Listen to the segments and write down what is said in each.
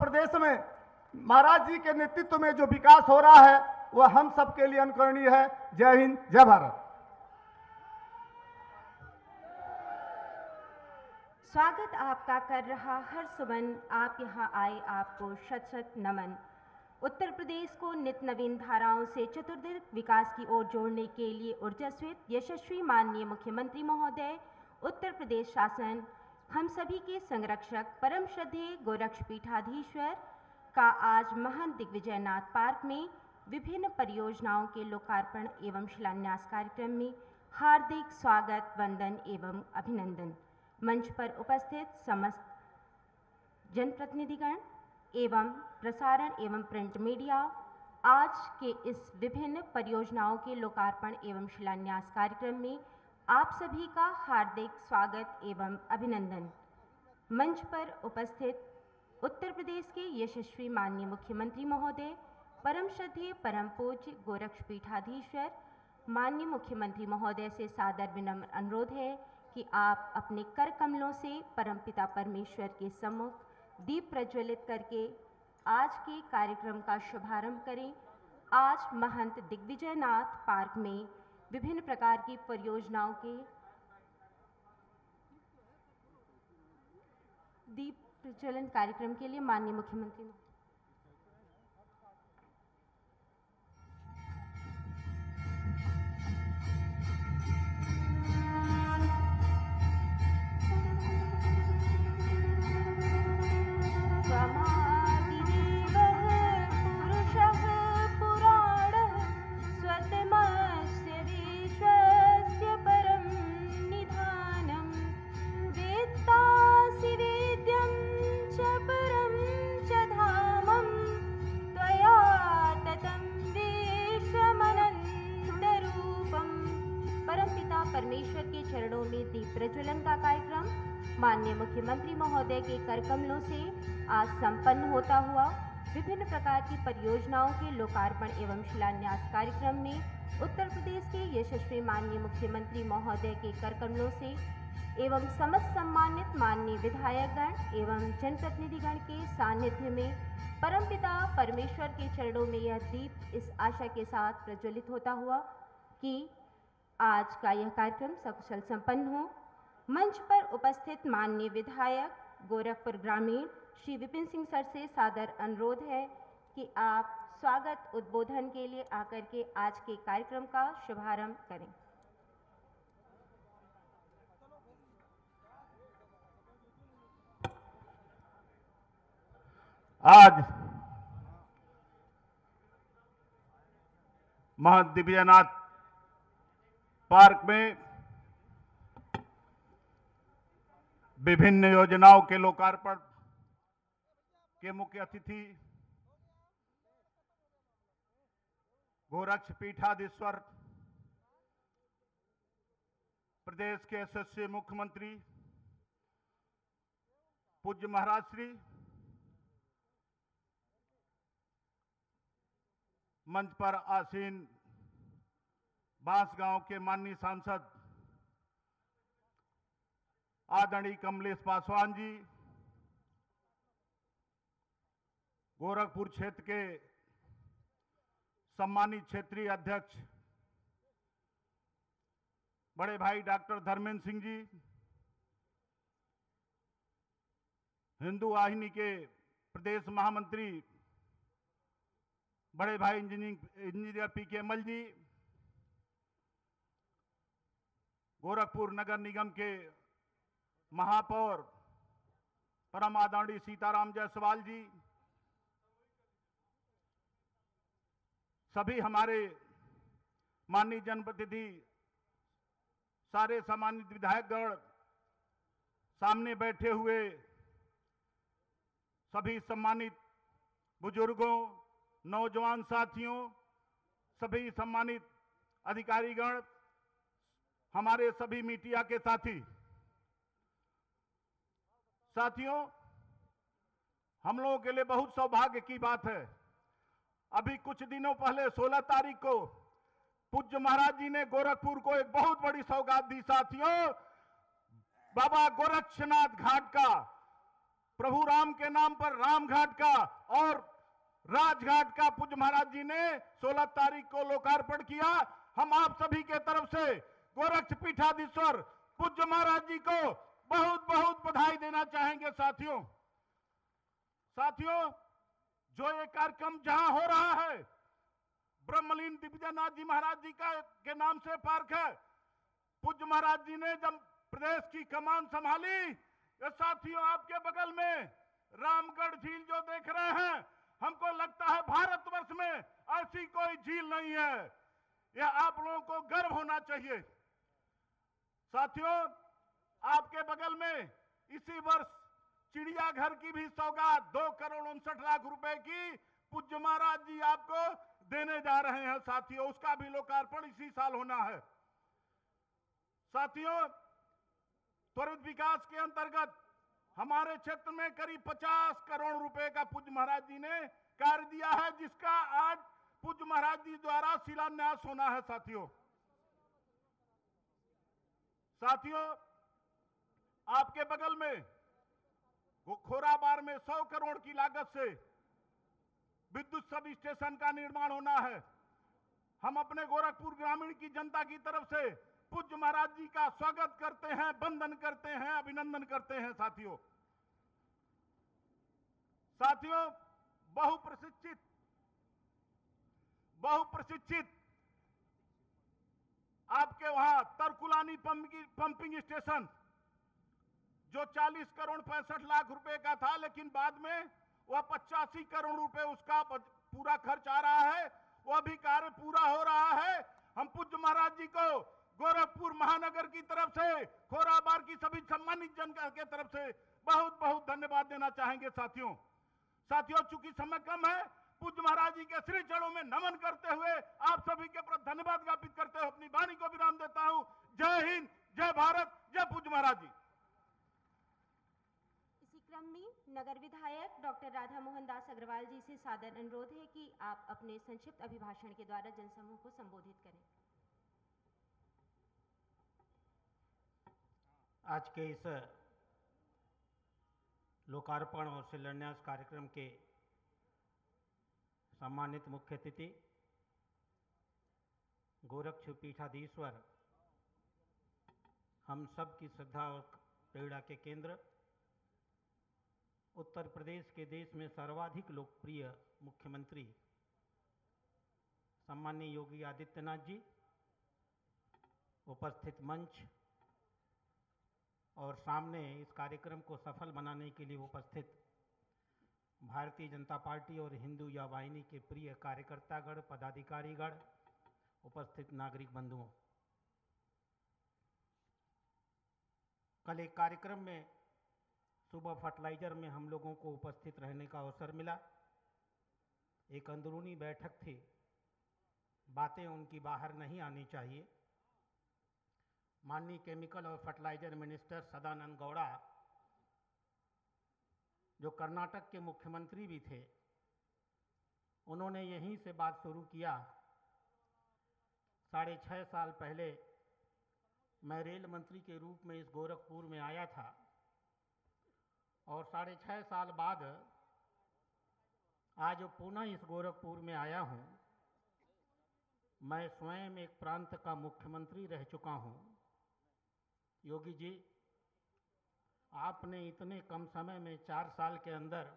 प्रदेश में महाराज जी के नेतृत्व में जो विकास हो रहा है वह हम सबके लिए अनुकरणीय है। जय हिंद, जय भारत। स्वागत आपका कर रहा हर सुमन, आप यहाँ आए आपको शत शत नमन। उत्तर प्रदेश को नित्य नवीन धाराओं से चतुर्दिक विकास की ओर जोड़ने के लिए ऊर्जास्वित यशस्वी माननीय मुख्यमंत्री महोदय, उत्तर प्रदेश शासन, हम सभी के संरक्षक परम श्रद्धेय गोरक्षपीठाधीश्वर का आज महंत दिग्विजयनाथ पार्क में विभिन्न परियोजनाओं के लोकार्पण एवं शिलान्यास कार्यक्रम में हार्दिक स्वागत, वंदन एवं अभिनंदन। मंच पर उपस्थित समस्त जनप्रतिनिधिगण एवं प्रसारण एवं प्रिंट मीडिया, आज के इस विभिन्न परियोजनाओं के लोकार्पण एवं शिलान्यास कार्यक्रम में आप सभी का हार्दिक स्वागत एवं अभिनंदन। मंच पर उपस्थित उत्तर प्रदेश के यशस्वी माननीय मुख्यमंत्री महोदय, परम श्रद्धेय परम पूज्य गोरक्षपीठाधीश्वर माननीय मुख्यमंत्री महोदय से सादर विनम्र अनुरोध है कि आप अपने कर कमलों से परमपिता परमेश्वर के सम्मुख दीप प्रज्वलित करके आज के कार्यक्रम का शुभारंभ करें। आज महंत दिग्विजयनाथ पार्क में विभिन्न प्रकार की परियोजनाओं के दीप प्रज्वलन कार्यक्रम के लिए माननीय मुख्यमंत्री परमेश्वर के चरणों में दीप प्रज्वलन का कार्यक्रम माननीय मुख्यमंत्री महोदय के कर कमलों से आज संपन्न होता हुआ विभिन्न प्रकार की परियोजनाओं के लोकार्पण एवं शिलान्यास कार्यक्रम में उत्तर प्रदेश के यशस्वी माननीय मुख्यमंत्री महोदय के कर कमलों से एवं समस्त सम्मानित माननीय विधायकगण एवं जनप्रतिनिधिगण के सानिध्य में परमपिता परमेश्वर के चरणों में यह दीप इस आशा के साथ प्रज्वलित होता हुआ कि आज का यह कार्यक्रम सकुशल संपन्न हो। मंच पर उपस्थित माननीय विधायक गोरखपुर ग्रामीण श्री विपिन सिंह सर से सादर अनुरोध है कि आप स्वागत उद्बोधन के लिए आकर के आज के कार्यक्रम का शुभारंभ करें। आज महंत दिग्विजयनाथ पार्क में विभिन्न योजनाओं के लोकार्पण के मुख्य अतिथि गोरक्षपीठाधीश्वर प्रदेश के यशस्वी मुख्यमंत्री पूज्य महाराज श्री मंच पर आसीन बांसगांव के माननीय सांसद आदरणीय कमलेश पासवान जी, गोरखपुर क्षेत्र के सम्मानित क्षेत्रीय अध्यक्ष बड़े भाई डॉक्टर धर्मेंद्र सिंह जी, हिंदू वाहिनी के प्रदेश महामंत्री बड़े भाई इंजीनियर पीके अमल जी, गोरखपुर नगर निगम के महापौर परम आदरणीय सीताराम जायसवाल जी, सभी हमारे माननीय जनप्रतिनिधि, सारे सम्मानित विधायकगण, सामने बैठे हुए सभी सम्मानित बुजुर्गों, नौजवान साथियों, सभी सम्मानित अधिकारीगण, हमारे सभी मीडिया के साथियों, हम लोगों के लिए बहुत सौभाग्य की बात है। अभी कुछ दिनों पहले 16 तारीख को पूज्य महाराज जी ने गोरखपुर को एक बहुत बड़ी सौगात दी। साथियों, बाबा गोरक्षनाथ घाट का प्रभु राम के नाम पर रामघाट का और राजघाट का पूज्य महाराज जी ने 16 तारीख को लोकार्पण किया। हम आप सभी के तरफ से गोरक्ष पीठाधीश्वर पूज्य महाराज जी को बहुत बहुत बधाई देना चाहेंगे। साथियों, जो ये कार्यक्रम जहां हो रहा है, ब्रह्मलीन दिग्विजयनाथ जी महाराज जी का के नाम से पार्क है। पूज्य महाराज जी ने जब प्रदेश की कमान संभाली, ये साथियों आपके बगल में रामगढ़ झील जो देख रहे हैं, हमको लगता है भारतवर्ष में ऐसी कोई झील नहीं है। यह आप लोगों को गर्व होना चाहिए। साथियों, आपके बगल में इसी वर्ष चिड़ियाघर की भी सौगात 2,59,00,000 रुपए की पूज्य महाराज जी आपको देने जा रहे हैं। साथियों, उसका भी लोकार्पण इसी साल होना है। साथियों, त्वरित विकास के अंतर्गत हमारे क्षेत्र में करीब 50 करोड़ रुपए का पूज्य महाराज जी ने कार्य दिया है, जिसका आज पूज्य महाराज जी द्वारा शिलान्यास होना है। साथियों, आपके बगल में खोराबार में 100 करोड़ की लागत से विद्युत सब स्टेशन का निर्माण होना है। हम अपने गोरखपुर ग्रामीण की जनता की तरफ से पूज्य महाराज जी का स्वागत करते हैं, वंदन करते हैं, अभिनंदन करते हैं। साथियों, बहुप्रशिक्षित आपके वहां तरकुलानी पंपिंग स्टेशन जो 40 करोड़ 65 लाख रुपए का था, लेकिन बाद में वह 85 करोड़ रुपए उसका पूरा खर्च आ रहा है। वह भी कार्य पूरा हो रहा है। हम पूज्य महाराज जी को गोरखपुर महानगर की तरफ से, खोराबार की सभी सम्मानित जनता के तरफ से बहुत बहुत धन्यवाद देना चाहेंगे। साथियों, चूंकि समय कम है, पूज्य महाराज जी के श्री चरणों में नमन करते हुए आप सभी के प्रति धन्यवाद ज्ञापित करते हुए अपनी वाणी को विराम देता हूं। जय हिंद, जय भारत, जय पूज्य महाराज जी। इसी क्रम में नगर विधायक डॉक्टर राधा मोहन दास अग्रवाल जी से सादर अनुरोध है कि आप अपने संक्षिप्त अभिभाषण के द्वारा जनसमूह को संबोधित करें। आज के इस लोकार्पण और शिलान्यास कार्यक्रम के सम्मानित मुख्य अतिथि गोरक्ष पीठाधीश्वर, हम सब की श्रद्धा और प्रेरणा के केंद्र, उत्तर प्रदेश के देश में सर्वाधिक लोकप्रिय मुख्यमंत्री सम्माननीय योगी आदित्यनाथ जी, उपस्थित मंच और सामने इस कार्यक्रम को सफल बनाने के लिए उपस्थित भारतीय जनता पार्टी और हिंदू युवा वाहिनी के प्रिय कार्यकर्तागण, पदाधिकारीगण, उपस्थित नागरिक बंधुओं, कल एक कार्यक्रम में सुबह फर्टिलाइजर में हम लोगों को उपस्थित रहने का अवसर मिला। एक अंदरूनी बैठक थी, बातें उनकी बाहर नहीं आनी चाहिए। माननीय केमिकल और फर्टिलाइजर मिनिस्टर सदानंद गौड़ा, जो कर्नाटक के मुख्यमंत्री भी थे, उन्होंने यहीं से बात शुरू किया। 6.5 साल पहले मैं रेल मंत्री के रूप में इस गोरखपुर में आया था और 6.5 साल बाद आज पुनः इस गोरखपुर में आया हूं। मैं स्वयं एक प्रांत का मुख्यमंत्री रह चुका हूं। योगी जी, आपने इतने कम समय में 4 साल के अंदर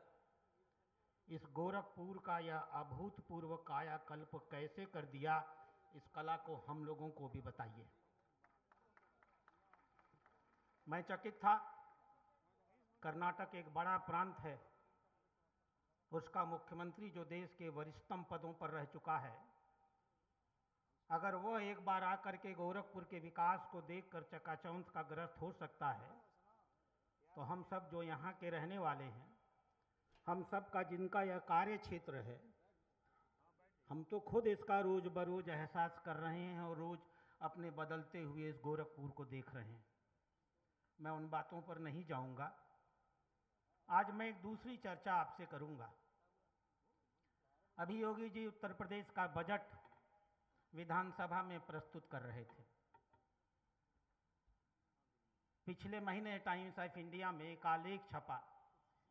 इस गोरखपुर का यह अभूतपूर्व कायाकल्प कैसे कर दिया, इस कला को हम लोगों को भी बताइए। मैं चकित था। कर्नाटक एक बड़ा प्रांत है, उसका मुख्यमंत्री जो देश के वरिष्ठतम पदों पर रह चुका है, अगर वह एक बार आकर के गोरखपुर के विकास को देखकर चकाचौंध का ग्रस्त हो सकता है, तो हम सब जो यहाँ के रहने वाले हैं, हम सब का जिनका यह कार्य क्षेत्र है, हम तो खुद इसका रोज बरोज एहसास कर रहे हैं और रोज अपने बदलते हुए इस गोरखपुर को देख रहे हैं। मैं उन बातों पर नहीं जाऊंगा। आज मैं एक दूसरी चर्चा आपसे करूंगा। अभी योगी जी उत्तर प्रदेश का बजट विधानसभा में प्रस्तुत कर रहे थे। पिछले महीने टाइम्स ऑफ इंडिया में एक आलेख छपा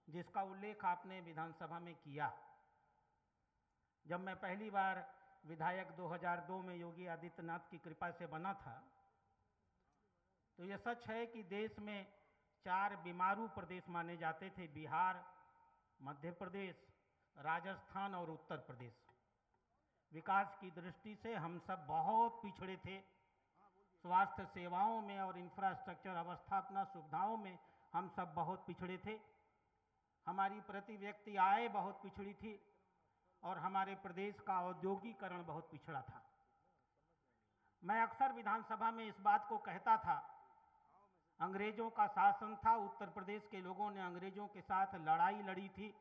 जिसका उल्लेख आपने विधानसभा में किया। जब मैं पहली बार विधायक 2002 में योगी आदित्यनाथ की कृपा से बना था, तो यह सच है कि देश में 4 बीमारू प्रदेश माने जाते थे: बिहार, मध्य प्रदेश, राजस्थान और उत्तर प्रदेश। विकास की दृष्टि से हम सब बहुत पिछड़े थे। स्वास्थ्य सेवाओं में और इंफ्रास्ट्रक्चर अवस्थापना सुविधाओं में हम सब बहुत पिछड़े थे। हमारी प्रति व्यक्ति आय बहुत पिछड़ी थी और हमारे प्रदेश का औद्योगिकरण बहुत पिछड़ा था। मैं अक्सर विधानसभा में इस बात को कहता था, अंग्रेजों का शासन था, उत्तर प्रदेश के लोगों ने अंग्रेजों के साथ लड़ाई लड़ी थी।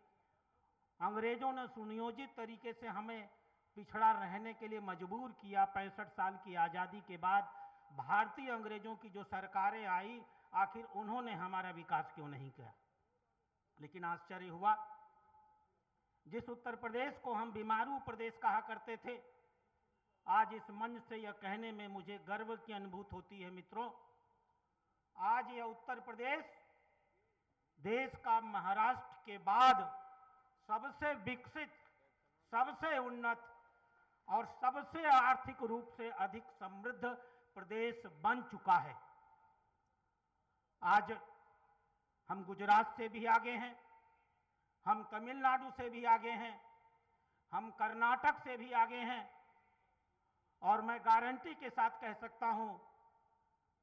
अंग्रेजों ने सुनियोजित तरीके से हमें पिछड़ा रहने के लिए मजबूर किया। 65 साल की आज़ादी के बाद भारतीय अंग्रेजों की जो सरकारें आई, आखिर उन्होंने हमारा विकास क्यों नहीं किया। लेकिन आश्चर्य हुआ, जिस उत्तर प्रदेश को हम बीमारू प्रदेश कहा करते थे, आज इस मंच से यह कहने में मुझे गर्व की अनुभूति होती है। मित्रों, आज यह उत्तर प्रदेश देश का महाराष्ट्र के बाद सबसे विकसित, सबसे उन्नत और सबसे आर्थिक रूप से अधिक समृद्ध प्रदेश बन चुका है। आज हम गुजरात से भी आगे हैं, हम तमिलनाडु से भी आगे हैं, हम कर्नाटक से भी आगे हैं और मैं गारंटी के साथ कह सकता हूं,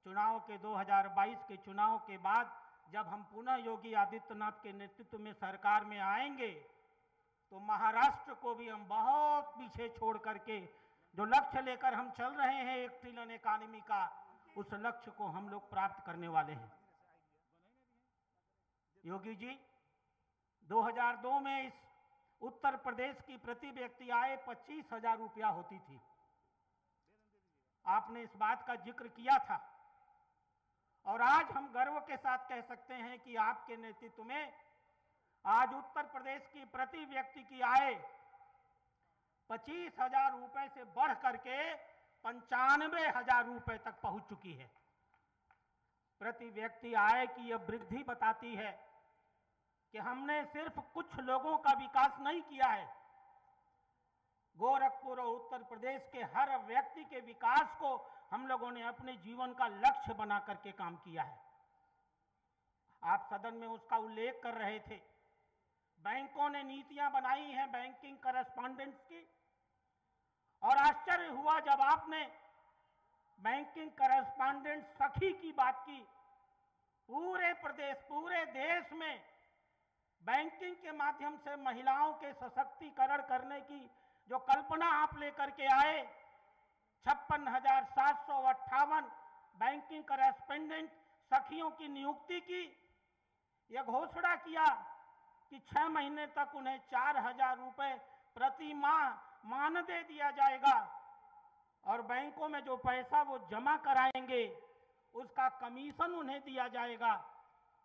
चुनाव के 2022 के चुनाव के बाद जब हम पुनः योगी आदित्यनाथ के नेतृत्व में सरकार में आएंगे, तो महाराष्ट्र को भी हम बहुत पीछे छोड़ करके जो लक्ष्य लेकर हम चल रहे हैं 1 ट्रिलियन इकॉनमी का, उस लक्ष्य को हम लोग प्राप्त करने वाले हैं। योगी जी, 2002 में इस उत्तर प्रदेश की प्रति व्यक्ति आय 25,000 रुपया होती थी। आपने इस बात का जिक्र किया था और आज हम गर्व के साथ कह सकते हैं कि आपके नेतृत्व में आज उत्तर प्रदेश की प्रति व्यक्ति की आय 25,000 रुपए से बढ़ करके 95,000 रुपए तक पहुंच चुकी है। प्रति व्यक्ति आय की यह वृद्धि बताती है कि हमने सिर्फ कुछ लोगों का विकास नहीं किया है, गोरखपुर और उत्तर प्रदेश के हर व्यक्ति के विकास को हम लोगों ने अपने जीवन का लक्ष्य बना करके काम किया है। आप सदन में उसका उल्लेख कर रहे थे। बैंकों ने नीतियां बनाई हैं बैंकिंग करस्पॉन्डेंट्स की, और आश्चर्य हुआ जब आपने बैंकिंग करस्पॉन्डेंट सखी की बात की। पूरे प्रदेश, पूरे देश में बैंकिंग के माध्यम से महिलाओं के सशक्तिकरण करने की जो कल्पना आप लेकर के आए, 56,758 बैंकिंग करस्पॉन्डेंट सखियों की नियुक्ति की, यह घोषणा किया कि 6 महीने तक उन्हें 4,000 रुपए प्रति माह मानदेय दिया जाएगा और बैंकों में जो पैसा वो जमा कराएंगे उसका कमीशन उन्हें दिया जाएगा।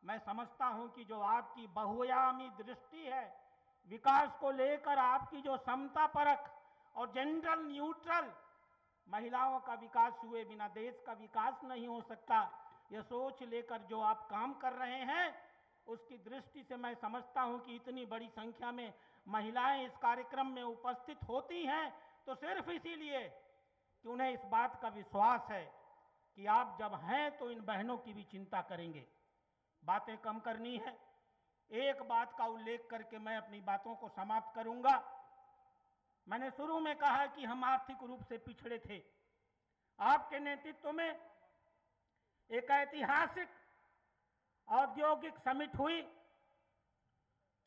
मैं समझता हूं कि जो आपकी बहुआयामी दृष्टि है, विकास को लेकर आपकी जो समता परख और जेंडर न्यूट्रल, महिलाओं का विकास हुए बिना देश का विकास नहीं हो सकता, यह सोच लेकर जो आप काम कर रहे हैं, उसकी दृष्टि से मैं समझता हूं कि इतनी बड़ी संख्या में महिलाएं इस कार्यक्रम में उपस्थित होती हैं तो सिर्फ इसीलिए कि उन्हें इस बात का विश्वास है कि आप जब हैं तो इन बहनों की भी चिंता करेंगे। बातें कम करनी है, एक बात का उल्लेख करके मैं अपनी बातों को समाप्त करूंगा। मैंने शुरू में कहा कि हम आर्थिक रूप से पिछड़े थे। आपके नेतृत्व में एक ऐतिहासिक औद्योगिक समिट हुई,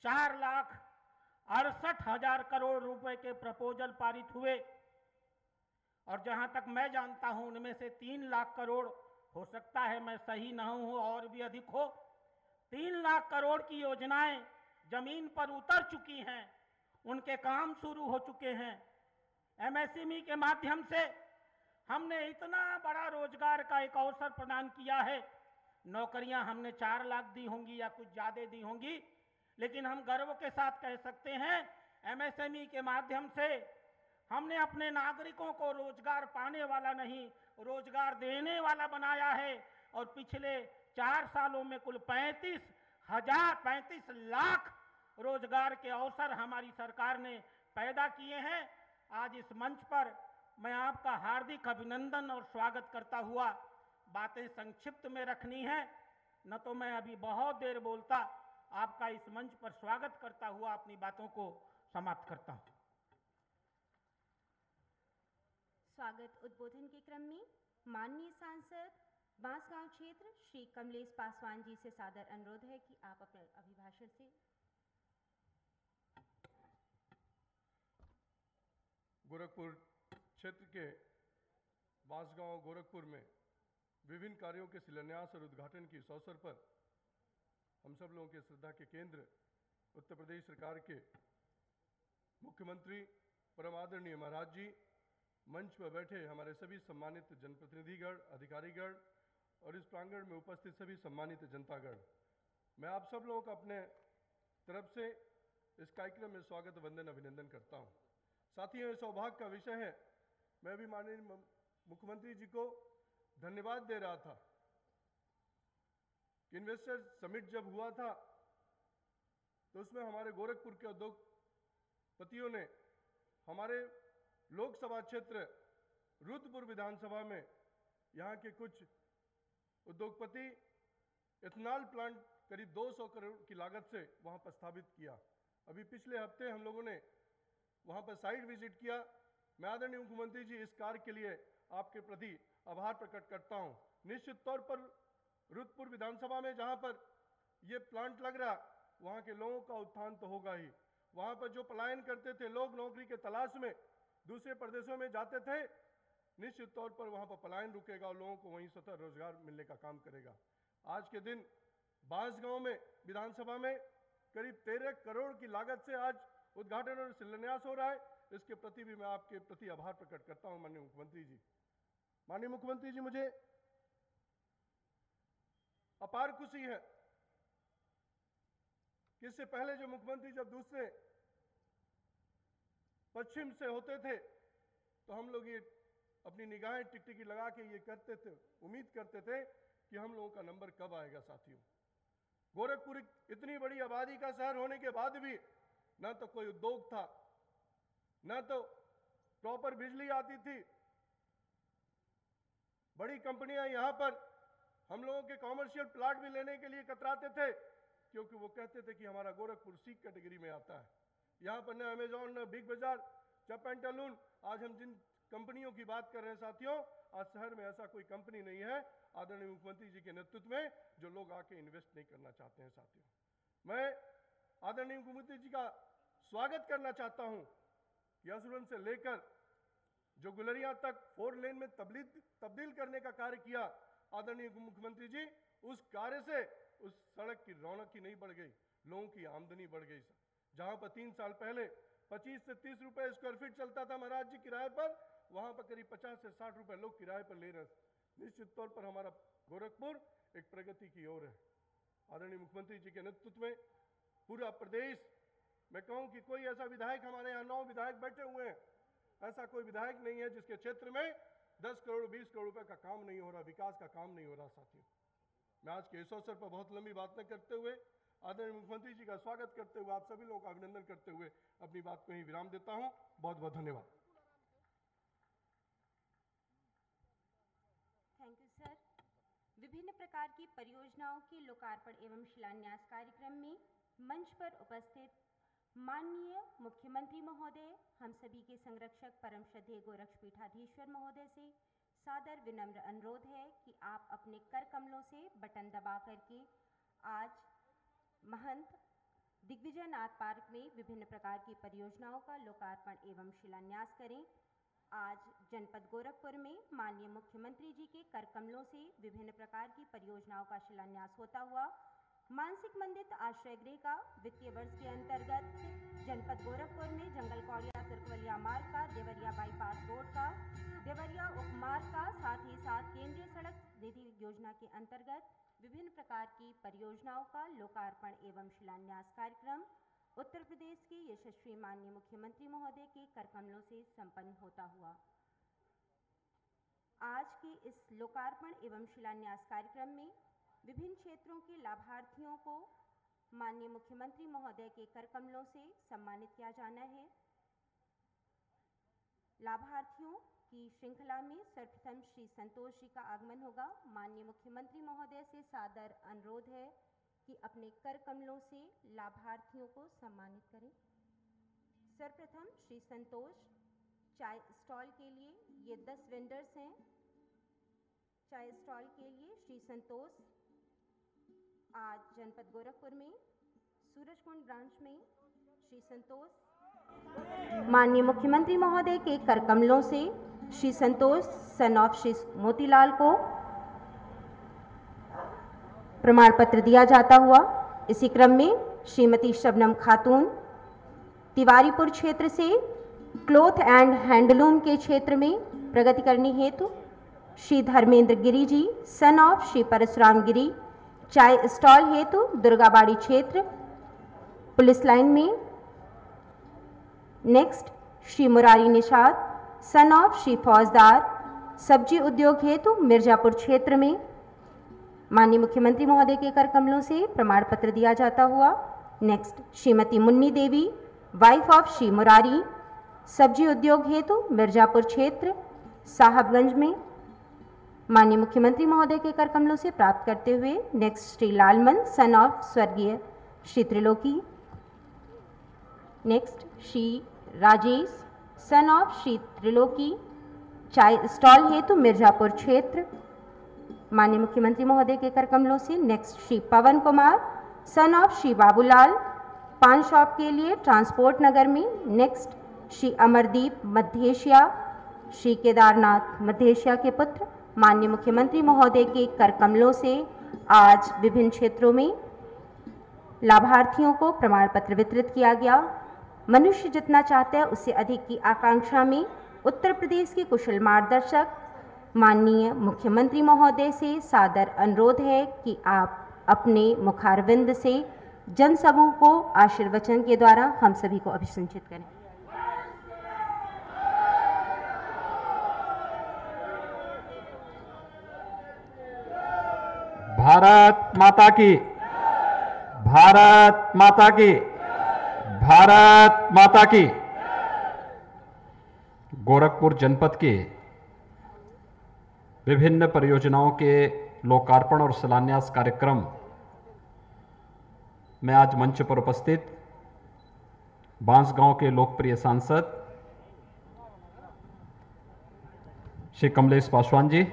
4,68,000 करोड़ रुपए के प्रपोजल पारित हुए और जहां तक मैं जानता हूं उनमें से 3 लाख करोड़, हो सकता है मैं सही न हूं और भी अधिक हो, 3 लाख करोड़ की योजनाएं जमीन पर उतर चुकी हैं, उनके काम शुरू हो चुके हैं। एमएसएमई के माध्यम से हमने इतना बड़ा रोजगार का एक अवसर प्रदान किया है। नौकरियां हमने 4 लाख दी होंगी या कुछ ज्यादा दी होंगी, लेकिन हम गर्व के साथ कह सकते हैं एमएसएमई के माध्यम से हमने अपने नागरिकों को रोजगार पाने वाला नहीं, रोजगार देने वाला बनाया है और पिछले 4 सालों में कुल 35 लाख रोजगार के अवसर हमारी सरकार ने पैदा किए हैं। आज इस मंच पर मैं आपका हार्दिक अभिनंदन और स्वागत करता हुआ, बातें संक्षिप्त में रखनी है, न तो मैं अभी बहुत देर बोलता, आपका इस मंच पर स्वागत करता हुआ अपनी बातों को समाप्त करता हूं। स्वागत उद्बोधन के क्रम में माननीय सांसद बांसगांव क्षेत्र श्री कमलेश पासवान जी से सादर अनुरोध है कि आप अपने अभिभाषण से। गोरखपुर क्षेत्र के बांसगांव गोरखपुर में विभिन्न कार्यों के शिलान्यास और उद्घाटन की इस अवसर पर हम सब लोगों के श्रद्धा के केंद्र उत्तर प्रदेश सरकार के मुख्यमंत्री परम आदरणीय महाराज जी, मंच पर बैठे हमारे सभी सम्मानित जनप्रतिनिधिगण, अधिकारीगण और इस प्रांगण में उपस्थित सभी सम्मानित जनतागण, मैं आप सब लोगों का अपने तरफ से इस कार्यक्रम में स्वागत, वंदन, अभिनंदन करता हूं। साथियों, सौभाग्य का विषय है, मैं भी माननीय मुख्यमंत्री जी को धन्यवाद दे रहा था कि इन्वेस्टर समिट जब हुआ था तो उसमें हमारे गोरखपुर के उद्योगपतियों ने हमारे लोकसभा क्षेत्र रुद्रपुर विधानसभा में यहाँ के कुछ उद्योगपति इथेनॉल प्लांट करीब 200 करोड़ की लागत से वहाँ पर स्थापित किया। अभी पिछले हफ्ते हम लोगों ने वहाँ पर साइट विजिट किया। मैं आदरणीय मुख्यमंत्री जी इस कार्य के लिए आपके प्रति आभार प्रकट करता हूँ। निश्चित तौर पर रुद्रपुर विधानसभा में जहाँ पर ये प्लांट लग रहा, वहाँ के लोगों का उत्थान तो होगा ही। वहाँ पर जो पलायन करते थे लोग, नौकरी के तलाश में दूसरे प्रदेशों में जाते थे, निश्चित तौर पर वहाँ पर पलायन रुकेगा और लोगों को वहीं स्वतः रोजगार मिलने का काम करेगा। आज के दिन बांसगांव में विधानसभा में करीब 13 करोड़ की लागत से आज उद्घाटन और शिलान्यास हो रहा है। इसके प्रति भी मैं आपके प्रति आभार प्रकट करता हूं माननीय मुख्यमंत्री जी। माननीय मुख्यमंत्री जी, मुझे अपार खुशी है कि इससे पहले जो मुख्यमंत्री जब दूसरे पश्चिम से होते थे तो हम लोग ये अपनी निगाहें टिकटिकी लगा के ये करते थे, उम्मीद करते थे कि हम लोगों का नंबर कब आएगा। साथियों, गोरखपुर इतनी बड़ी आबादी का शहर होने के बाद भी न तो कोई उद्योग था, न तो प्रॉपर बिजली आती थी। बड़ी कंपनियां यहां पर हम लोगों के कॉमर्शियल प्लाट भी लेने के लिए कतराते थे, क्योंकि वो कहते थे कि हमारा गोरखपुर सी कैटेगरी में आता है। यहां पर न अमेजॉन, न बिग बाजार, चप एंड टलून, आज हम जिन कंपनियों की बात कर रहे हैं साथियों, आज शहर में ऐसा कोई कंपनी नहीं है आदरणीय मुख्यमंत्री जी के नेतृत्व में जो लोग आके इन्वेस्ट नहीं करना चाहते हैं। साथियों, मैं आदरणीय मुख्यमंत्री जी का स्वागत करना चाहता हूं कि असुरन से लेकर जो गुलरिया तक 4 लेन में तब्दील करने का कार्य किया आदरणीय मुख्यमंत्री जी, उस कार्य से उस सड़क की रौनक ही नहीं बढ़ गई, लोगों की आमदनी बढ़ गई। जहां पर 3 साल पहले 25 से 30 रुपए स्क्वायर फीट चलता था महाराज जी किराए पर, वहां पर करीब 50 से 60 रुपए लोग किराए पर ले रहे। निश्चित तौर पर हमारा गोरखपुर एक प्रगति की ओर है। आदरणीय मुख्यमंत्री जी के नेतृत्व में पूरा प्रदेश, मैं कहूं कि कोई ऐसा विधायक, हमारे यहाँ 9 विधायक बैठे हुए हैं, ऐसा कोई विधायक नहीं है जिसके क्षेत्र में 10 करोड़ 20 करोड़ रुपए का काम नहीं हो रहा, विकास का काम नहीं हो रहा। साथियों, मैं आज के इस अवसर पर बहुत लंबी बात न करते हुए आदरणीय मुख्यमंत्री जी का स्वागत करते हुए, आप सभी लोगों का अभिनंदन करते हुए अपनी बात को ही विराम देता हूं। बहुत बहुत धन्यवाद। Thank you sir. विभिन्न प्रकार की परियोजनाओं के लोकार्पण एवं शिलान्यास कार्यक्रम में मंच पर उपस्थित माननीय मुख्यमंत्री महोदय, हम सभी के संरक्षक परम श्रद्धेय गोरक्षपीठाधीश्वर महोदय से सादर विनम्र अनुरोध है कि आप अपने कर कमलों से बटन दबा करके आज महंत दिग्विजय नाथ पार्क में विभिन्न प्रकार की परियोजनाओं का लोकार्पण एवं शिलान्यास करें। आज जनपद गोरखपुर में माननीय मुख्यमंत्री जी के कर कमलों से विभिन्न प्रकार की परियोजनाओं का शिलान्यास होता हुआ मानसिक मंदिर आश्रय गृह का वित्तीय वर्ष के अंतर्गत जनपद गोरखपुर में जंगल कौड़िया तुर्कवलिया मार्ग का, देवरिया बाईपास रोड का, देवरिया उपमार्ग का, साथ ही साथ केंद्रीय सड़क निधि योजना के अंतर्गत विभिन्न प्रकार की परियोजनाओं का लोकार्पण एवं शिलान्यास कार्यक्रम उत्तर प्रदेश के यशस्वी माननीय मुख्यमंत्री महोदय के कर कमलों से संपन्न होता हुआ आज के इस लोकार्पण एवं शिलान्यास कार्यक्रम में विभिन्न क्षेत्रों के लाभार्थियों को माननीय मुख्यमंत्री महोदय के कर कमलों से सम्मानित किया जाना है। लाभार्थियों की श्रृंखला में सर्वप्रथम श्री संतोष जी का आगमन होगा। माननीय मुख्यमंत्री महोदय से सादर अनुरोध है कि अपने कर कमलों से लाभार्थियों को सम्मानित करें। सर्वप्रथम श्री संतोष चाय स्टॉल के लिए, ये 10 वेंडर्स हैं चाय स्टॉल के लिए। श्री संतोष आज जनपद गोरखपुर में सूरजकुंड ब्रांच में श्री संतोष माननीय मुख्यमंत्री महोदय के कर कमलों से श्री संतोष सन ऑफ श्री मोतीलाल को प्रमाण पत्र दिया जाता हुआ। इसी क्रम में श्रीमती शबनम खातून तिवारीपुर क्षेत्र से क्लॉथ एंड हैंडलूम के क्षेत्र में प्रगति करने हेतु श्री धर्मेंद्र गिरी जी सन ऑफ श्री परशुराम गिरी चाय स्टॉल हेतु दुर्गाबाड़ी क्षेत्र पुलिस लाइन में। Next Shri Murari Nishad sun of Shri फौजदार सब्जी उद्योग हेतु मिर्जापुर क्षेत्र में माननीय मुख्यमंत्री महोदय के कर कमलों से प्रमाण पत्र दिया जाता हुआ। Next Shrimati Munni Devi wife of Shri Murari सब्जी उद्योग हेतु मिर्जापुर क्षेत्र साहबगंज में माननीय मुख्यमंत्री महोदय के कर कमलों से प्राप्त करते हुए। Next Shri Lalman son of स्वर्गीय Shri Triloki. Next Shri Rajesh son of Shri Triloki चाय स्टॉल हेतु मिर्जापुर क्षेत्र माननीय मुख्यमंत्री महोदय के कर कमलों से। Next Shri Pawan Kumar sun of Shri Babulal पान शॉप के लिए ट्रांसपोर्ट नगर में। नेक्स्ट श्री अमरदीप मध्येशिया श्री केदारनाथ मध्येशिया के पुत्र माननीय मुख्यमंत्री महोदय के कर कमलों से आज विभिन्न क्षेत्रों में लाभार्थियों को प्रमाण पत्र वितरित किया गया। मनुष्य जितना चाहता है उससे अधिक की आकांक्षा में उत्तर प्रदेश के कुशल मार्गदर्शक माननीय मुख्यमंत्री महोदय से सादर अनुरोध है कि आप अपने मुखारविंद से जनसमूह को आशीर्वचन के द्वारा हम सभी को अभिसंचित करें। भारत माता की, भारत माता की, भारत माता की। गोरखपुर जनपद के विभिन्न परियोजनाओं के लोकार्पण और शिलान्यास कार्यक्रम में आज मंच पर उपस्थित बांसगांव के लोकप्रिय सांसद श्री कमलेश पासवान जी,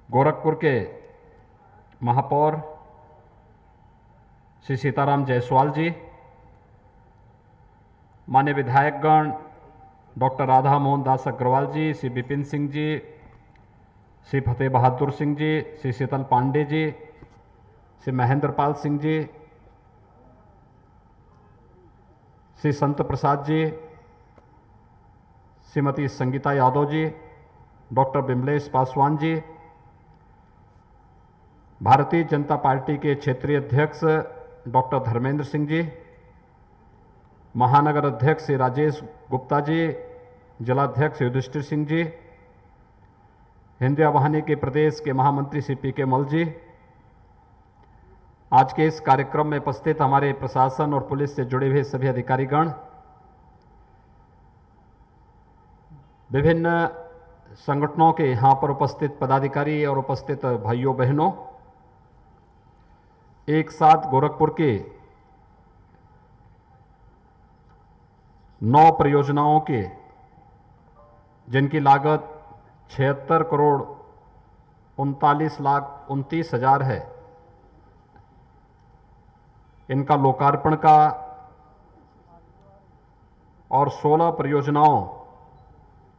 गोरखपुर के महापौर श्री सीताराम जायसवाल जी, माननीय विधायकगण डॉक्टर राधा मोहन दास अग्रवाल जी, श्री विपिन सिंह जी, श्री फतेह बहादुर सिंह जी, श्री शीतल पांडे जी, श्री महेंद्र पाल सिंह जी, श्री संत प्रसाद जी, श्रीमती संगीता यादव जी, डॉक्टर बिमलेश पासवान जी, भारतीय जनता पार्टी के क्षेत्रीय अध्यक्ष डॉक्टर धर्मेंद्र सिंह जी, महानगर अध्यक्ष श्री राजेश गुप्ता जी, जिलाध्यक्ष युधिष्ठिर सिंह जी, हिंदू वाहिनी के प्रदेश के महामंत्री श्री पी के मल जी, आज के इस कार्यक्रम में उपस्थित हमारे प्रशासन और पुलिस से जुड़े हुए सभी अधिकारीगण, विभिन्न संगठनों के यहाँ पर उपस्थित पदाधिकारी और उपस्थित भाइयों बहनों, एक साथ गोरखपुर के 9 परियोजनाओं के जिनकी लागत 76 करोड़ 39,29,000 है, इनका लोकार्पण का और 16 परियोजनाओं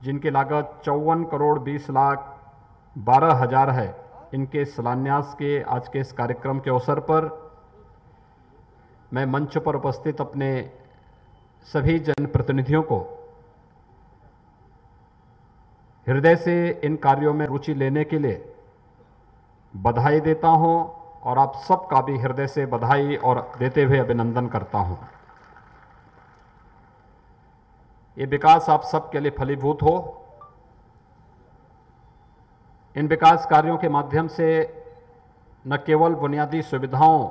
जिनकी लागत 54 करोड़ 20,12,000 है, इनके शिलान्यास के आज के इस कार्यक्रम के अवसर पर मैं मंच पर उपस्थित अपने सभी जनप्रतिनिधियों को हृदय से इन कार्यों में रुचि लेने के लिए बधाई देता हूं और आप सबका भी हृदय से बधाई और देते हुए अभिनंदन करता हूं। ये विकास आप सबके लिए फलीभूत हो। इन विकास कार्यों के माध्यम से न केवल बुनियादी सुविधाओं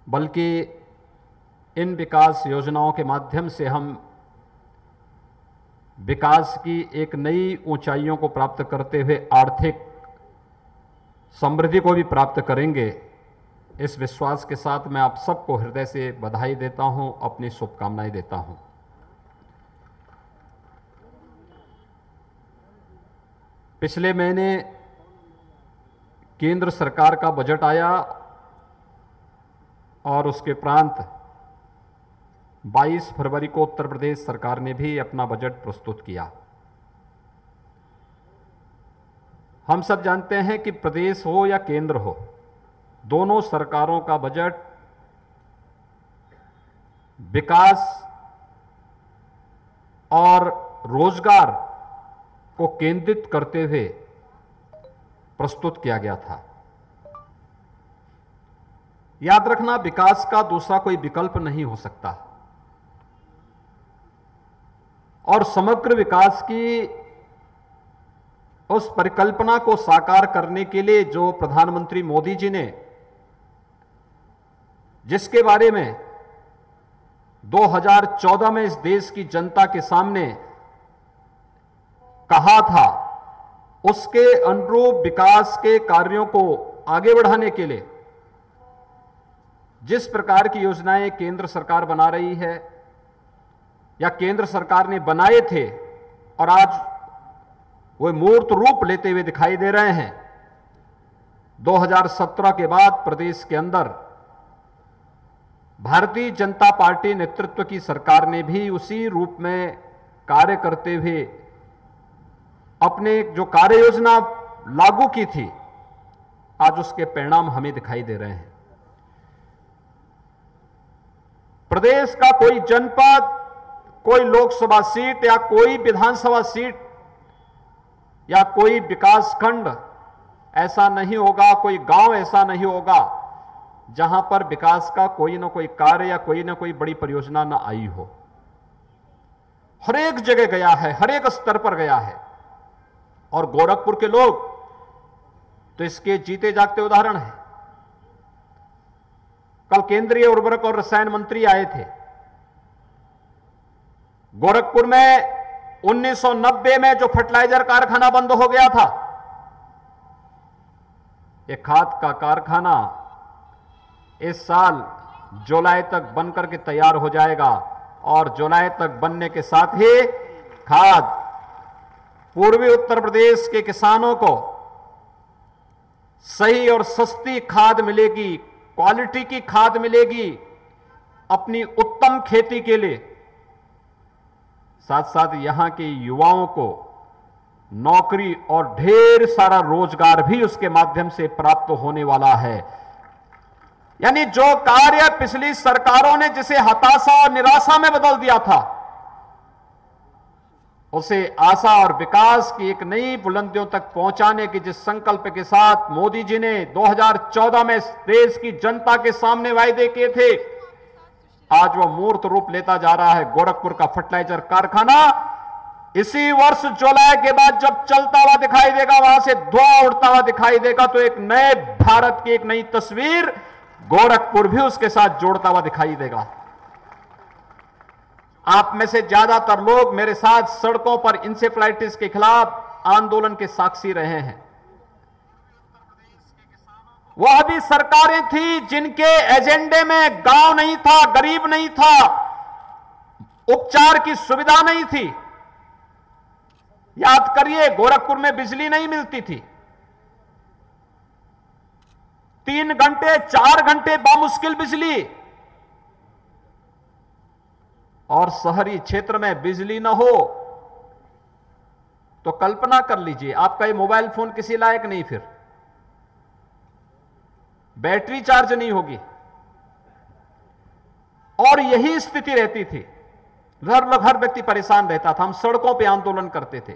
बल्कि इन विकास योजनाओं के माध्यम से हम विकास की एक नई ऊंचाइयों को प्राप्त करते हुए आर्थिक समृद्धि को भी प्राप्त करेंगे। इस विश्वास के साथ मैं आप सबको हृदय से बधाई देता हूं, अपनी शुभकामनाएं देता हूं। पिछले महीने केंद्र सरकार का बजट आया और उसके उपरांत 22 फरवरी को उत्तर प्रदेश सरकार ने भी अपना बजट प्रस्तुत किया। हम सब जानते हैं कि प्रदेश हो या केंद्र हो, दोनों सरकारों का बजट विकास और रोजगार को केंद्रित करते हुए प्रस्तुत किया गया था। याद रखना, विकास का दूसरा कोई विकल्प नहीं हो सकता और समग्र विकास की उस परिकल्पना को साकार करने के लिए जो प्रधानमंत्री मोदी जी ने, जिसके बारे में 2014 में इस देश की जनता के सामने कहा था, उसके अनुरूप विकास के कार्यों को आगे बढ़ाने के लिए जिस प्रकार की योजनाएं केंद्र सरकार बना रही है या केंद्र सरकार ने बनाए थे और आज वो मूर्त रूप लेते हुए दिखाई दे रहे हैं, 2017 के बाद प्रदेश के अंदर भारतीय जनता पार्टी नेतृत्व की सरकार ने भी उसी रूप में कार्य करते हुए अपने जो कार्य योजना लागू की थी, आज उसके परिणाम हमें दिखाई दे रहे हैं। प्रदेश का कोई जनपद, कोई लोकसभा सीट या कोई विधानसभा सीट या कोई विकास खंड ऐसा नहीं होगा, कोई गांव ऐसा नहीं होगा जहां पर विकास का कोई ना कोई कार्य या कोई ना कोई बड़ी परियोजना ना आई हो। हर एक जगह गया है, हर एक स्तर पर गया है और गोरखपुर के लोग तो इसके जीते जागते उदाहरण हैं। कल केंद्रीय उर्वरक और रसायन मंत्री आए थे। गोरखपुर में 1990 में जो फर्टिलाइजर कारखाना बंद हो गया था, एक खाद का कारखाना इस साल जुलाई तक बनकर के तैयार हो जाएगा और जुलाई तक बनने के साथ ही खाद पूर्वी उत्तर प्रदेश के किसानों को सही और सस्ती खाद मिलेगी, क्वालिटी की खाद मिलेगी अपनी उत्तम खेती के लिए। साथ साथ यहां के युवाओं को नौकरी और ढेर सारा रोजगार भी उसके माध्यम से प्राप्त होने वाला है। यानी जो कार्य पिछली सरकारों ने जिसे हताशा और निराशा में बदल दिया था, उसे आशा और विकास की एक नई बुलंदियों तक पहुंचाने की जिस संकल्प के साथ मोदी जी ने 2014 में देश की जनता के सामने वायदे किए थे, आज वह मूर्त रूप लेता जा रहा है। गोरखपुर का फर्टिलाइजर कारखाना इसी वर्ष जुलाई के बाद जब चलता हुआ दिखाई देगा, वहां से धुआं उड़ता हुआ दिखाई देगा, तो एक नए भारत की एक नई तस्वीर गोरखपुर भी उसके साथ जोड़ता हुआ दिखाई देगा। आप में से ज्यादातर लोग मेरे साथ सड़कों पर इंसेफ्लाइटिस के खिलाफ आंदोलन के साक्षी रहे हैं। वह भी सरकारें थी जिनके एजेंडे में गांव नहीं था, गरीब नहीं था, उपचार की सुविधा नहीं थी। याद करिए, गोरखपुर में बिजली नहीं मिलती थी। 3 घंटे 4 घंटे बामुश्किल बिजली, और शहरी क्षेत्र में बिजली न हो तो कल्पना कर लीजिए, आपका ये मोबाइल फोन किसी लायक नहीं, फिर बैटरी चार्ज नहीं होगी। और यही स्थिति रहती थी, हर व्यक्ति परेशान रहता था। हम सड़कों पे आंदोलन करते थे।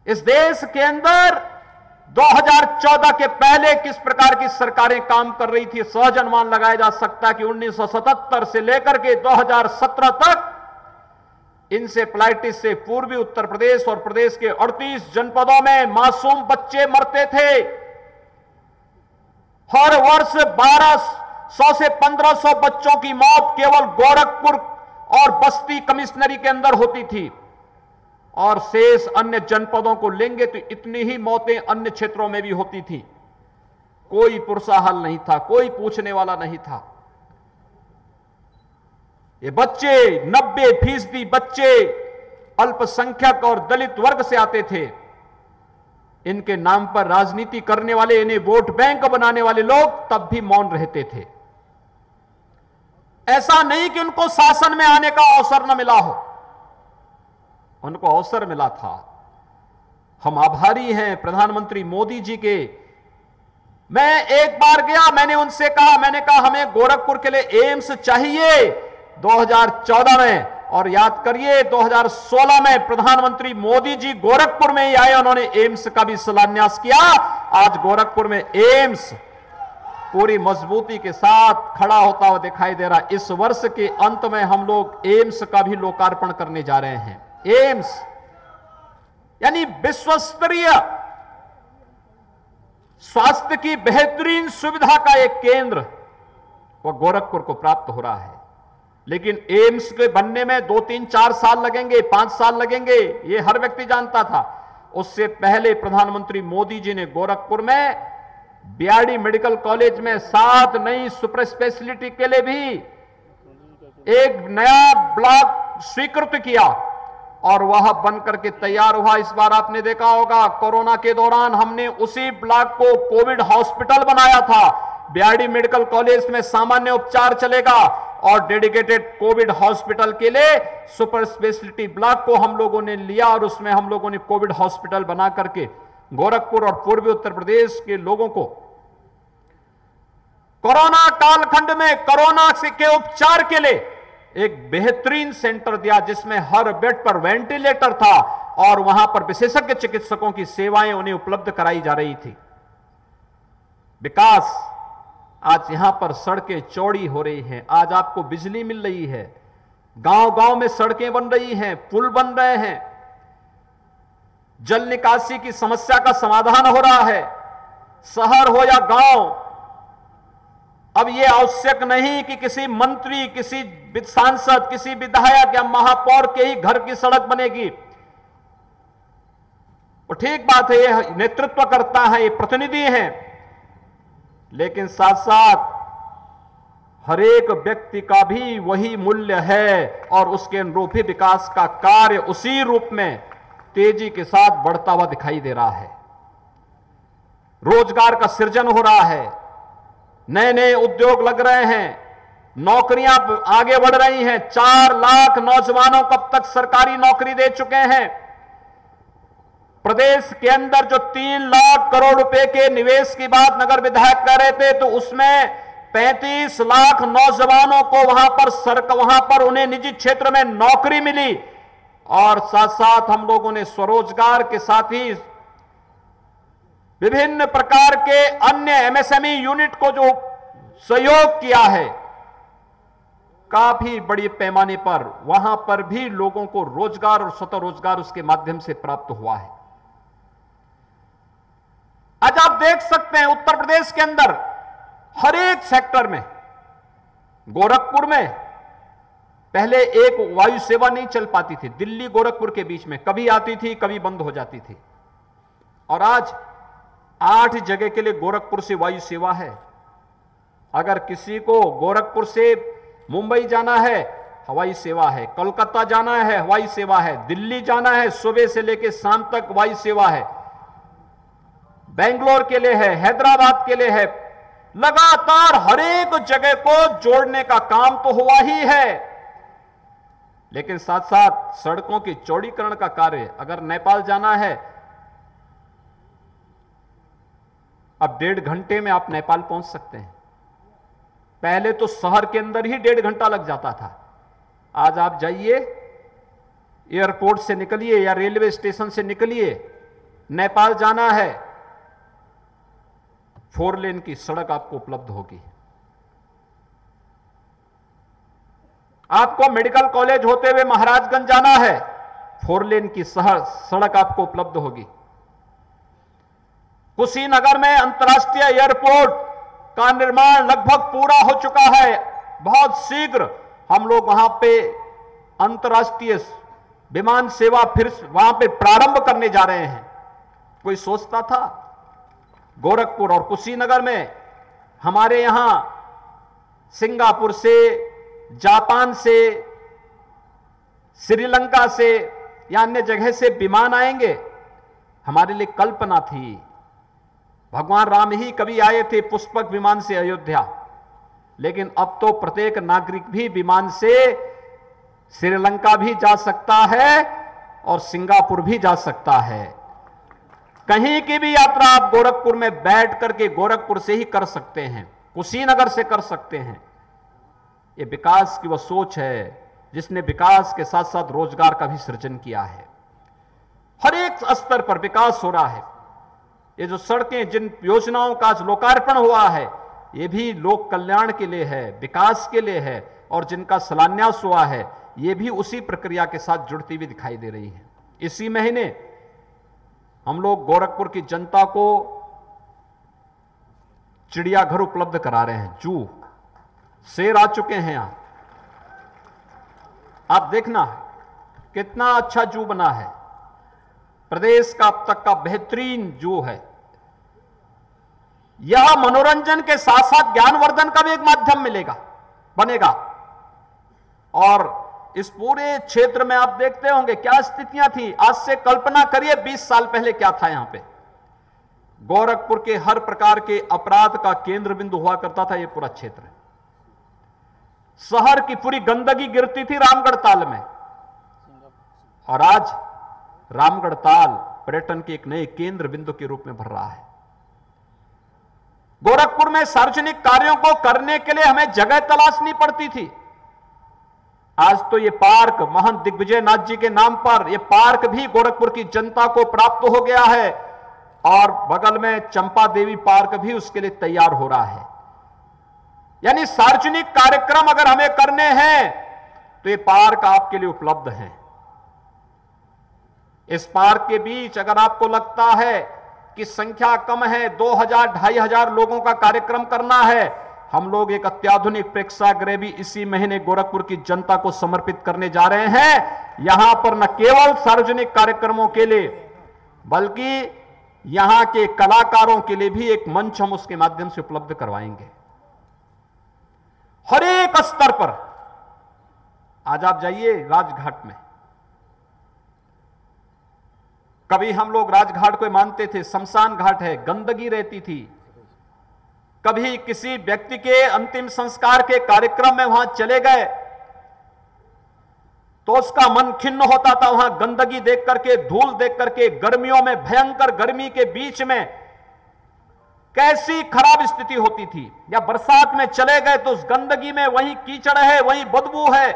इस देश के अंदर 2014 के पहले किस प्रकार की सरकारें काम कर रही थी, सहज अनुमान लगाया जा सकता है कि 1977 से लेकर के 2017 तक इंसेफ्लाइटिस से पूर्वी उत्तर प्रदेश और प्रदेश के 38 जनपदों में मासूम बच्चे मरते थे। हर वर्ष 1200 से 1500 बच्चों की मौत केवल गोरखपुर और बस्ती कमिश्नरी के अंदर होती थी, और शेष अन्य जनपदों को लेंगे तो इतनी ही मौतें अन्य क्षेत्रों में भी होती थी। कोई पुरसाहल नहीं था, कोई पूछने वाला नहीं था। ये बच्चे 90% बच्चे अल्पसंख्यक और दलित वर्ग से आते थे। इनके नाम पर राजनीति करने वाले, इन्हें वोट बैंक बनाने वाले लोग तब भी मौन रहते थे। ऐसा नहीं कि उनको शासन में आने का अवसर न मिला हो, उनको अवसर मिला था। हम आभारी हैं प्रधानमंत्री मोदी जी के। मैं एक बार गया, मैंने उनसे कहा, मैंने कहा हमें गोरखपुर के लिए एम्स चाहिए 2014 में, और याद करिए 2016 में प्रधानमंत्री मोदी जी गोरखपुर में ही आए, उन्होंने एम्स का भी शिलान्यास किया। आज गोरखपुर में एम्स पूरी मजबूती के साथ खड़ा होता हुआ दिखाई दे रहा। इस वर्ष के अंत में हम लोग एम्स का भी लोकार्पण करने जा रहे हैं। एम्स यानी विश्वस्तरीय स्वास्थ्य की बेहतरीन सुविधा का एक केंद्र वह गोरखपुर को प्राप्त हो रहा है। लेकिन एम्स के बनने में 2, 3, 4 साल लगेंगे, 5 साल लगेंगे, ये हर व्यक्ति जानता था। उससे पहले प्रधानमंत्री मोदी जी ने गोरखपुर में बीआरडी मेडिकल कॉलेज में 7 नई सुपर स्पेशलिटी के लिए भी एक नया ब्लॉक स्वीकृत किया, और वह बनकर के तैयार हुआ। इस बार आपने देखा होगा कोरोना के दौरान हमने उसी ब्लॉक को कोविड हॉस्पिटल बनाया था। बीआरडी मेडिकल कॉलेज में सामान्य उपचार चलेगा, और डेडिकेटेड कोविड हॉस्पिटल के लिए सुपर स्पेशलिटी ब्लॉक को हम लोगों ने लिया, और उसमें हम लोगों ने कोविड हॉस्पिटल बना करके गोरखपुर और पूर्वी उत्तर प्रदेश के लोगों को कोरोना कालखंड में कोरोना के उपचार के लिए एक बेहतरीन सेंटर दिया, जिसमें हर बेड पर वेंटिलेटर था, और वहां पर विशेषज्ञ चिकित्सकों की सेवाएं उन्हें उपलब्ध कराई जा रही थी। विकास, आज यहां पर सड़कें चौड़ी हो रही हैं, आज आपको बिजली मिल रही है, गांव-गांव में सड़कें बन रही हैं, पुल बन रहे हैं, जल निकासी की समस्या का समाधान हो रहा है। शहर हो या गांव, अब यह आवश्यक नहीं कि किसी मंत्री, किसी सांसद, किसी विधायक या महापौर के ही घर की सड़क बनेगी। वो ठीक बात है, ये नेतृत्व करता है, ये प्रतिनिधि हैं, लेकिन साथ साथ हर एक व्यक्ति का भी वही मूल्य है, और उसके अनुरूप ही विकास का कार्य उसी रूप में तेजी के साथ बढ़ता हुआ दिखाई दे रहा है। रोजगार का सृजन हो रहा है, नए नए उद्योग लग रहे हैं, नौकरियां आगे बढ़ रही हैं। 4 लाख नौजवानों को अब तक सरकारी नौकरी दे चुके हैं। प्रदेश के अंदर जो 3 लाख करोड़ रुपए के निवेश की बात नगर विधायक कर रहे थे, तो उसमें 35 लाख नौजवानों को वहां पर उन्हें निजी क्षेत्र में नौकरी मिली, और साथ साथ हम लोगों ने स्वरोजगार के साथ ही विभिन्न प्रकार के अन्य एमएसएमई यूनिट को जो सहयोग किया है, काफी बड़ी पैमाने पर वहां पर भी लोगों को रोजगार और स्वतः रोजगार उसके माध्यम से प्राप्त हुआ है। आज आप देख सकते हैं उत्तर प्रदेश के अंदर हर एक सेक्टर में, गोरखपुर में पहले एक वायु सेवा नहीं चल पाती थी, दिल्ली गोरखपुर के बीच में कभी आती थी, कभी बंद हो जाती थी, और आज 8 जगह के लिए गोरखपुर से वायु सेवा है। अगर किसी को गोरखपुर से मुंबई जाना है, हवाई सेवा है, कोलकाता जाना है, हवाई सेवा है, दिल्ली जाना है, सुबह से लेकर शाम तक वायु सेवा है, बेंगलोर के लिए है, हैदराबाद के लिए है। लगातार हर एक जगह को जोड़ने का काम तो हुआ ही है, लेकिन साथ साथ सड़कों के चौड़ीकरण का कार्य, अगर नेपाल जाना है, अब 1.5 घंटे में आप नेपाल पहुंच सकते हैं। पहले तो शहर के अंदर ही 1.5 घंटा लग जाता था। आज आप जाइए, एयरपोर्ट से निकलिए या रेलवे स्टेशन से निकलिए, नेपाल जाना है, 4 लेन की सड़क आपको उपलब्ध होगी। आपको मेडिकल कॉलेज होते हुए महाराजगंज जाना है, 4 लेन की सड़क आपको उपलब्ध होगी। कुशीनगर में अंतर्राष्ट्रीय एयरपोर्ट का निर्माण लगभग पूरा हो चुका है। बहुत शीघ्र हम लोग वहां पे अंतर्राष्ट्रीय विमान सेवा फिर वहां पे प्रारंभ करने जा रहे हैं। कोई सोचता था गोरखपुर और कुशीनगर में हमारे यहां सिंगापुर से, जापान से, श्रीलंका से या अन्य जगह से विमान आएंगे? हमारे लिए कल्पना थी। भगवान राम ही कभी आए थे पुष्पक विमान से अयोध्या, लेकिन अब तो प्रत्येक नागरिक भी विमान से श्रीलंका भी जा सकता है और सिंगापुर भी जा सकता है। कहीं की भी यात्रा आप गोरखपुर में बैठ करके गोरखपुर से ही कर सकते हैं, कुशीनगर से कर सकते हैं। ये विकास की वह सोच है जिसने विकास के साथ साथ रोजगार का भी सृजन किया है। हर एक स्तर पर विकास हो रहा है। ये जो सड़कें, जिन योजनाओं का आज लोकार्पण हुआ है, ये भी लोक कल्याण के लिए है, विकास के लिए है, और जिनका शिलान्यास हुआ है ये भी उसी प्रक्रिया के साथ जुड़ती हुई दिखाई दे रही है। इसी महीने हम लोग गोरखपुर की जनता को चिड़ियाघर उपलब्ध करा रहे हैं। जू, शेर आ चुके हैं यहां, आप देखना कितना अच्छा जू बना है। प्रदेश का अब तक का बेहतरीन जू है। यह मनोरंजन के साथ साथ ज्ञानवर्धन का भी एक माध्यम बनेगा। और इस पूरे क्षेत्र में आप देखते होंगे क्या स्थितियां थी। आज से कल्पना करिए 20 साल पहले क्या था यहां पे। गोरखपुर के हर प्रकार के अपराध का केंद्र बिंदु हुआ करता था यह पूरा क्षेत्र। शहर की पूरी गंदगी गिरती थी रामगढ़ ताल में, और आज रामगढ़ ताल पर्यटन के एक नए केंद्र बिंदु के रूप में भर रहा है। गोरखपुर में सार्वजनिक कार्यों को करने के लिए हमें जगह तलाशनी पड़ती थी। आज तो ये पार्क महंत दिग्विजय नाथ जी के नाम पर यह पार्क भी गोरखपुर की जनता को प्राप्त हो गया है, और बगल में चंपा देवी पार्क भी उसके लिए तैयार हो रहा है। यानी सार्वजनिक कार्यक्रम अगर हमें करने हैं तो ये पार्क आपके लिए उपलब्ध है। इस पार्क के बीच अगर आपको लगता है कि संख्या कम है, 2000-2500 लोगों का कार्यक्रम करना है, हम लोग एक अत्याधुनिक प्रेक्षागृह भी इसी महीने गोरखपुर की जनता को समर्पित करने जा रहे हैं। यहां पर न केवल सार्वजनिक कार्यक्रमों के लिए बल्कि यहां के कलाकारों के लिए भी एक मंच हम उसके माध्यम से उपलब्ध करवाएंगे। हर एक स्तर पर आज आप जाइए राजघाट में, कभी हम लोग राजघाट को मानते थे शमशान घाट है, गंदगी रहती थी। कभी किसी व्यक्ति के अंतिम संस्कार के कार्यक्रम में वहां चले गए तो उसका मन खिन्न होता था। वहां गंदगी देख करके, धूल देख करके, गर्मियों में भयंकर गर्मी के बीच में कैसी खराब स्थिति होती थी। या बरसात में चले गए तो उस गंदगी में वहीं कीचड़ है, वहीं बदबू है,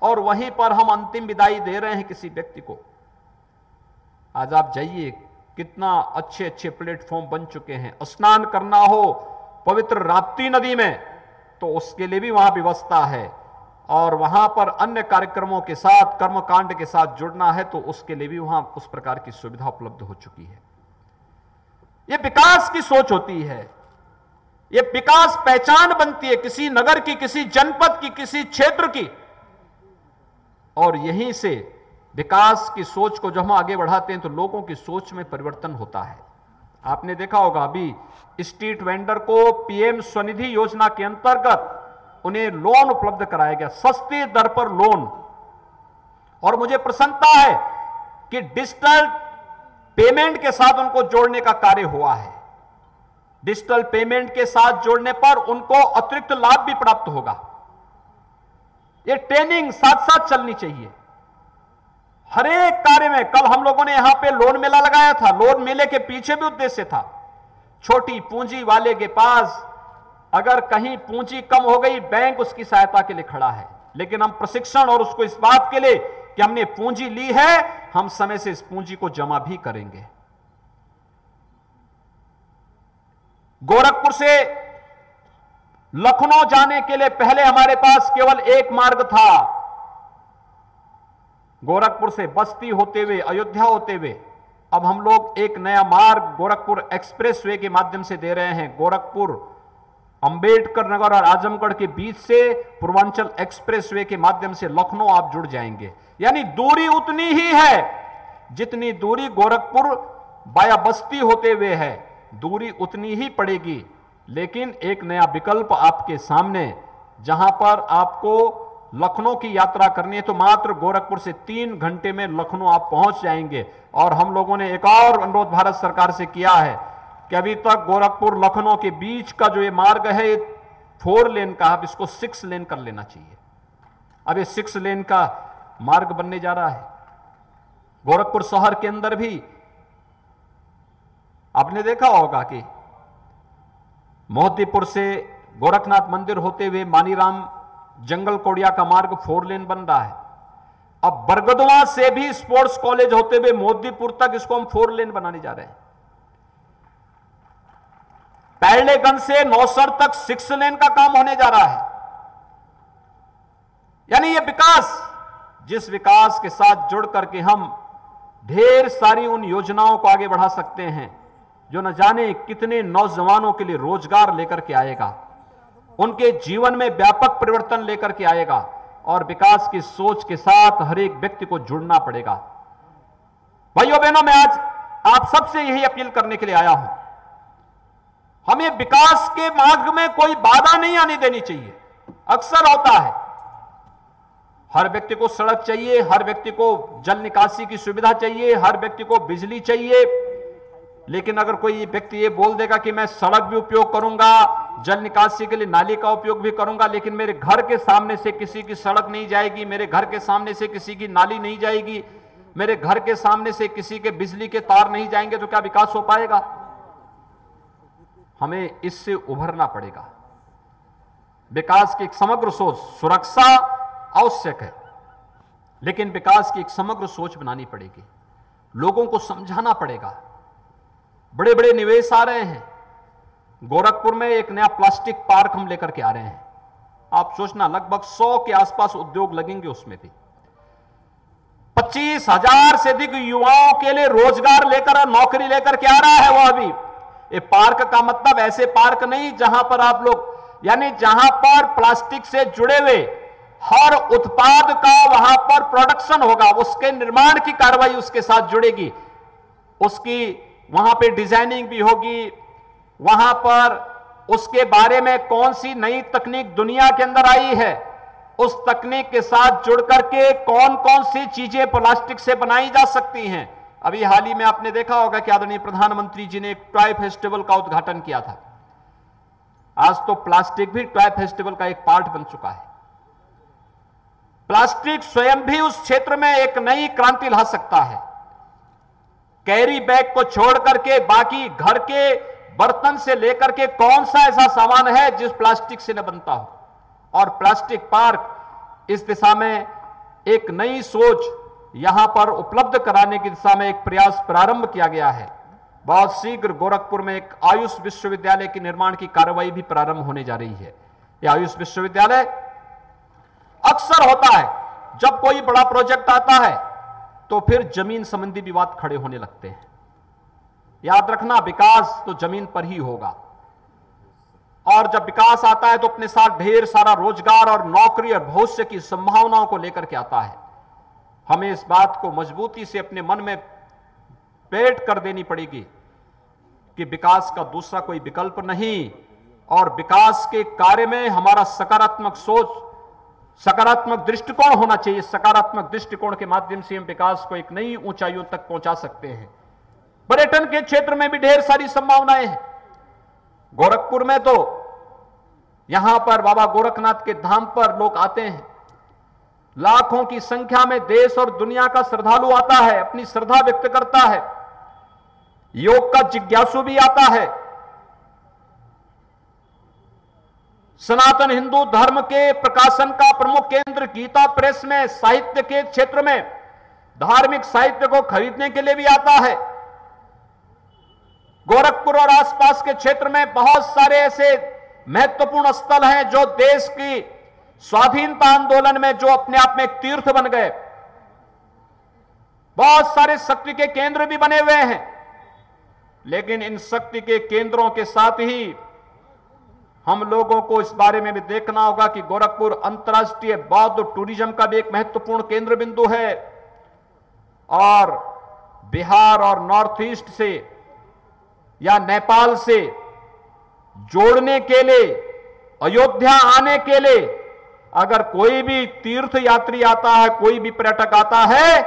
और वहीं पर हम अंतिम विदाई दे रहे हैं किसी व्यक्ति को। आज आप जाइए, कितना अच्छे अच्छे प्लेटफॉर्म बन चुके हैं। स्नान करना हो पवित्र राप्ती नदी में तो उसके लिए भी वहां व्यवस्था है, और वहां पर अन्य कार्यक्रमों के साथ, कर्मकांड के साथ जुड़ना है तो उसके लिए भी वहां उस प्रकार की सुविधा उपलब्ध हो चुकी है। यह विकास की सोच होती है, यह विकास पहचान बनती है किसी नगर की, किसी जनपद की, किसी क्षेत्र की। और यहीं से विकास की सोच को जब हम आगे बढ़ाते हैं तो लोगों की सोच में परिवर्तन होता है। आपने देखा होगा अभी स्ट्रीट वेंडर को पीएम स्वनिधि योजना के अंतर्गत उन्हें लोन उपलब्ध कराया गया, सस्ती दर पर लोन। और मुझे प्रसन्नता है कि डिजिटल पेमेंट के साथ उनको जोड़ने का कार्य हुआ है। डिजिटल पेमेंट के साथ जोड़ने पर उनको अतिरिक्त लाभ भी प्राप्त होगा। यह ट्रेनिंग साथ साथ चलनी चाहिए हर एक कार्य में। कल हम लोगों ने यहां पे लोन मेला लगाया था। लोन मेले के पीछे भी उद्देश्य था, छोटी पूंजी वाले के पास अगर कहीं पूंजी कम हो गई, बैंक उसकी सहायता के लिए खड़ा है। लेकिन हम प्रशिक्षण और उसको इस बात के लिए कि हमने पूंजी ली है, हम समय से इस पूंजी को जमा भी करेंगे। गोरखपुर से लखनऊ जाने के लिए पहले हमारे पास केवल एक मार्ग था, गोरखपुर से बस्ती होते हुए अयोध्या होते हुए। अब हम लोग एक नया मार्ग गोरखपुर एक्सप्रेसवे के माध्यम से दे रहे हैं। गोरखपुर अंबेडकर नगर और आजमगढ़ के बीच से पूर्वांचल एक्सप्रेसवे के माध्यम से लखनऊ आप जुड़ जाएंगे। यानी दूरी उतनी ही है जितनी दूरी गोरखपुर बाया बस्ती होते हुए है, दूरी उतनी ही पड़ेगी। लेकिन एक नया विकल्प आपके सामने, जहां पर आपको लखनऊ की यात्रा करनी है तो मात्र गोरखपुर से 3 घंटे में लखनऊ आप पहुंच जाएंगे। और हम लोगों ने एक और अनुरोध भारत सरकार से किया है कि अभी तक गोरखपुर लखनऊ के बीच का जो ये मार्ग है 4 लेन का, अब इसको 6 लेन कर लेना चाहिए। अब ये 6 लेन का मार्ग बनने जा रहा है। गोरखपुर शहर के अंदर भी आपने देखा होगा कि मोहद्दीपुर से गोरखनाथ मंदिर होते हुए मानीराम जंगल कोड़िया का मार्ग 4 लेन बन रहा है। अब बरगदवा से भी स्पोर्ट्स कॉलेज होते हुए मोहद्दीपुर तक इसको हम 4 लेन बनाने जा रहे हैं। पैरलेगंज से नौसर तक 6 लेन का काम होने जा रहा है। यानी यह विकास, जिस विकास के साथ जुड़ करके हम ढेर सारी उन योजनाओं को आगे बढ़ा सकते हैं जो न जाने कितने नौजवानों के लिए रोजगार लेकर के आएगा, उनके जीवन में व्यापक परिवर्तन लेकर के आएगा। और विकास की सोच के साथ हर एक व्यक्ति को जुड़ना पड़ेगा। भाइयों बहनों, मैं आज आप सबसे यही अपील करने के लिए आया हूं, हमें विकास के मार्ग में कोई बाधा नहीं आने देनी चाहिए। अक्सर होता है, हर व्यक्ति को सड़क चाहिए, हर व्यक्ति को जल निकासी की सुविधा चाहिए, हर व्यक्ति को बिजली चाहिए। लेकिन अगर कोई व्यक्ति ये बोल देगा कि मैं सड़क भी उपयोग करूंगा, जल निकासी के लिए नाली का उपयोग भी करूंगा, लेकिन मेरे घर के सामने से किसी की सड़क नहीं जाएगी, मेरे घर के सामने से किसी की नाली नहीं जाएगी, मेरे घर के सामने से किसी के बिजली के तार नहीं जाएंगे, तो क्या विकास हो पाएगा? हमें इससे उभरना पड़ेगा। विकास की एक समग्र सोच, सुरक्षा आवश्यक है, लेकिन विकास की एक समग्र सोच बनानी पड़ेगी। लोगों को समझाना पड़ेगा। बड़े बड़े निवेश आ रहे हैं। गोरखपुर में एक नया प्लास्टिक पार्क हम लेकर के आ रहे हैं। आप सोचना, लगभग 100 के आसपास उद्योग लगेंगे उसमें भी। 25,000 से अधिक युवाओं के लिए रोजगार लेकर, नौकरी लेकर के आ रहा है वो अभी। ये पार्क का मतलब ऐसे पार्क नहीं जहां पर आप लोग, यानी जहां पर प्लास्टिक से जुड़े हुए हर उत्पाद का वहां पर प्रोडक्शन होगा, उसके निर्माण की कार्रवाई उसके साथ जुड़ेगी, उसकी वहां पे डिजाइनिंग भी होगी, वहां पर उसके बारे में कौन सी नई तकनीक दुनिया के अंदर आई है, उस तकनीक के साथ जुड़ करके कौन कौन सी चीजें प्लास्टिक से बनाई जा सकती हैं। अभी हाल ही में आपने देखा होगा कि आदरणीय प्रधानमंत्री जी ने एक टॉय फेस्टिवल का उद्घाटन किया था। आज तो प्लास्टिक भी टॉय फेस्टिवल का एक पार्ट बन चुका है। प्लास्टिक स्वयं भी उस क्षेत्र में एक नई क्रांति ला सकता है। कैरी बैग को छोड़ करके बाकी घर के बर्तन से लेकर के कौन सा ऐसा सामान है जिस प्लास्टिक से न बनता हो। और प्लास्टिक पार्क इस दिशा में एक नई सोच यहां पर उपलब्ध कराने की दिशा में एक प्रयास प्रारंभ किया गया है। बहुत शीघ्र गोरखपुर में एक आयुष विश्वविद्यालय के निर्माण की कार्रवाई भी प्रारंभ होने जा रही है। यह आयुष विश्वविद्यालय, अक्सर होता है जब कोई बड़ा प्रोजेक्ट आता है तो फिर जमीन संबंधी विवाद खड़े होने लगते हैं। याद रखना, विकास तो जमीन पर ही होगा, और जब विकास आता है तो अपने साथ ढेर सारा रोजगार और नौकरी और भविष्य की संभावनाओं को लेकर के आता है। हमें इस बात को मजबूती से अपने मन में पेट कर देनी पड़ेगी कि विकास का दूसरा कोई विकल्प नहीं, और विकास के कार्य में हमारा सकारात्मक सोच, सकारात्मक दृष्टिकोण होना चाहिए। सकारात्मक दृष्टिकोण के माध्यम से हम विकास को एक नई ऊंचाइयों तक पहुंचा सकते हैं। पर्यटन के क्षेत्र में भी ढेर सारी संभावनाएं हैं। गोरखपुर में तो यहां पर बाबा गोरखनाथ के धाम पर लोग आते हैं, लाखों की संख्या में देश और दुनिया का श्रद्धालु आता है, अपनी श्रद्धा व्यक्त करता है। योग का जिज्ञासु भी आता है। सनातन हिंदू धर्म के प्रकाशन का प्रमुख केंद्र गीता प्रेस में साहित्य के क्षेत्र में धार्मिक साहित्य को खरीदने के लिए भी आता है। गोरखपुर और आसपास के क्षेत्र में बहुत सारे ऐसे महत्वपूर्ण स्थल हैं जो देश की स्वाधीनता आंदोलन में जो अपने आप में एक तीर्थ बन गए। बहुत सारे शक्ति के केंद्र भी बने हुए हैं, लेकिन इन शक्ति के केंद्रों के साथ ही हम लोगों को इस बारे में भी देखना होगा कि गोरखपुर अंतर्राष्ट्रीय बौद्ध टूरिज्म का भी एक महत्वपूर्ण केंद्र बिंदु है और बिहार और नॉर्थ ईस्ट से या नेपाल से जोड़ने के लिए, अयोध्या आने के लिए अगर कोई भी तीर्थ यात्री आता है, कोई भी पर्यटक आता है,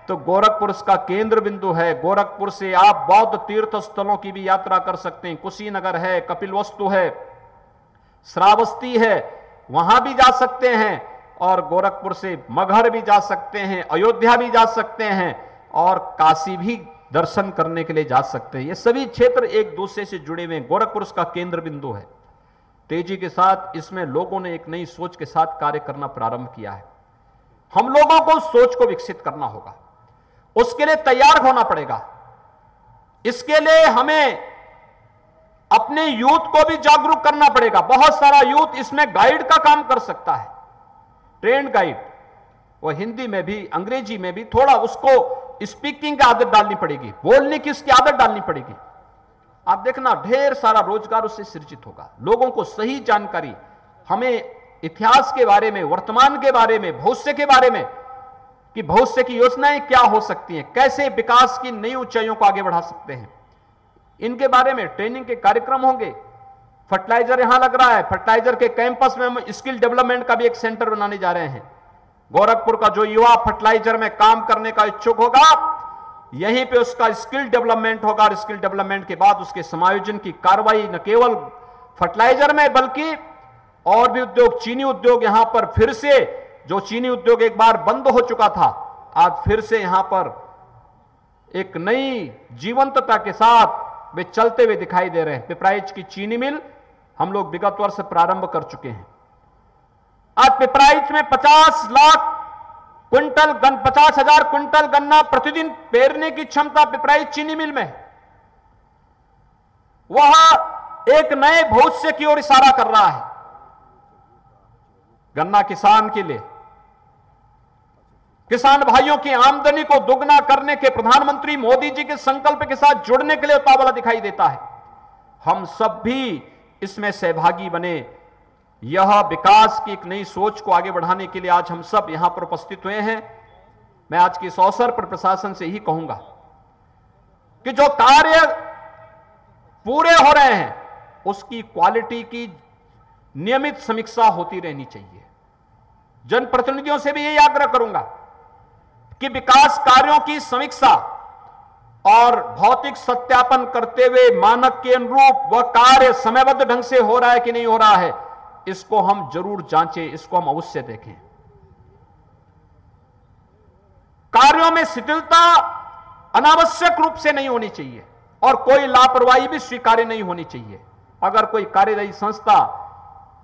तो गोरखपुर इसका केंद्र बिंदु है। गोरखपुर से आप बौद्ध तीर्थ स्थलों की भी यात्रा कर सकते हैं। कुशीनगर है, कपिलवस्तु है, श्रावस्ती है, वहां भी जा सकते हैं और गोरखपुर से मगहर भी जा सकते हैं, अयोध्या भी जा सकते हैं और काशी भी दर्शन करने के लिए जा सकते हैं। ये सभी क्षेत्र एक दूसरे से जुड़े हुए हैं। गोरखपुर इसका केंद्र बिंदु है। तेजी के साथ इसमें लोगों ने एक नई सोच के साथ कार्य करना प्रारंभ किया है। हम लोगों को सोच को विकसित करना होगा, उसके लिए तैयार होना पड़ेगा। इसके लिए हमें अपने यूथ को भी जागरूक करना पड़ेगा। बहुत सारा यूथ इसमें गाइड का काम कर सकता है, ट्रेंड गाइड। वो हिंदी में भी अंग्रेजी में भी थोड़ा उसको स्पीकिंग की आदत डालनी पड़ेगी, बोलने की उसकी आदत डालनी पड़ेगी। आप देखना ढेर सारा रोजगार उससे सृजित होगा। लोगों को सही जानकारी, हमें इतिहास के बारे में, वर्तमान के बारे में, भविष्य के बारे में कि भविष्य की योजनाएं क्या हो सकती हैं, कैसे विकास की नई ऊंचाइयों को आगे बढ़ा सकते हैं, इनके बारे में ट्रेनिंग के कार्यक्रम होंगे। फर्टिलाइजर यहां लग रहा है, फर्टिलाइजर के कैंपस में हम स्किल डेवलपमेंट का भी एक सेंटर बनाने जा रहे हैं। गोरखपुर का जो युवा फर्टिलाइजर में काम करने का इच्छुक होगा, यहीं पे उसका स्किल डेवलपमेंट होगा और स्किल डेवलपमेंट के बाद उसके समायोजन की कार्रवाई न केवल फर्टिलाइजर में बल्कि और भी उद्योग, चीनी उद्योग यहां पर फिर से, जो चीनी उद्योग एक बार बंद हो चुका था, आज फिर से यहां पर एक नई जीवंतता के साथ वे चलते हुए दिखाई दे रहे हैं। पिपराइच की चीनी मिल हम लोग विगत वर्ष प्रारंभ कर चुके हैं। आज पिपराइच में 50 लाख क्विंटल 50,000 क्विंटल गन्ना प्रतिदिन पेरने की क्षमता पिपराइच चीनी मिल में है। वह एक नए भविष्य की ओर इशारा कर रहा है। गन्ना किसान के लिए, किसान भाइयों की आमदनी को दुगना करने के प्रधानमंत्री मोदी जी के संकल्प के साथ जुड़ने के लिए उतावला दिखाई देता है। हम सब भी इसमें सहभागी बने। यह विकास की एक नई सोच को आगे बढ़ाने के लिए आज हम सब यहां पर उपस्थित हुए हैं। मैं आज के इस अवसर पर प्रशासन से ही कहूंगा कि जो कार्य पूरे हो रहे हैं उसकी क्वालिटी की नियमित समीक्षा होती रहनी चाहिए। जनप्रतिनिधियों से भी यही आग्रह करूंगा कि विकास कार्यों की समीक्षा और भौतिक सत्यापन करते हुए मानक के अनुरूप वह कार्य समयबद्ध ढंग से हो रहा है कि नहीं हो रहा है, इसको हम जरूर जांचें, इसको हम अवश्य देखें। कार्यों में शिथिलता अनावश्यक रूप से नहीं होनी चाहिए और कोई लापरवाही भी स्वीकार्य नहीं होनी चाहिए। अगर कोई कार्यदायी संस्था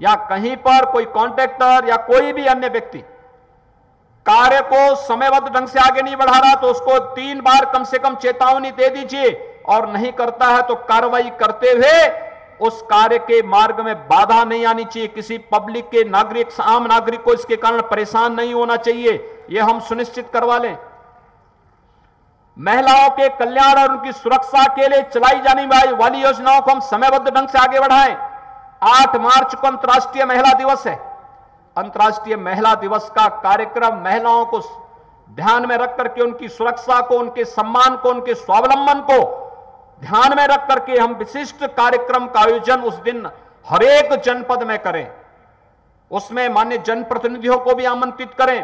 या कहीं पर कोई कॉन्ट्रैक्टर या कोई भी अन्य व्यक्ति कार्य को समयबद्ध ढंग से आगे नहीं बढ़ा रहा तो उसको 3 बार कम से कम चेतावनी दे दीजिए, और नहीं करता है तो कार्रवाई करते हुए उस कार्य के मार्ग में बाधा नहीं आनी चाहिए। किसी पब्लिक के नागरिक, आम नागरिक को इसके कारण परेशान नहीं होना चाहिए, यह हम सुनिश्चित करवा लें। महिलाओं के कल्याण और उनकी सुरक्षा के लिए चलाई जाने वाली योजनाओं को हम समयबद्ध ढंग से आगे बढ़ाएं। 8 मार्च को अंतर्राष्ट्रीय महिला दिवस है। अंतर्राष्ट्रीय महिला दिवस का कार्यक्रम महिलाओं को ध्यान में रख करके, उनकी सुरक्षा को, उनके सम्मान को, उनके स्वावलंबन को ध्यान में रख करके हम विशिष्ट कार्यक्रम का आयोजन उस दिन हर एक जनपद में करें। उसमें माननीय जनप्रतिनिधियों को भी आमंत्रित करें।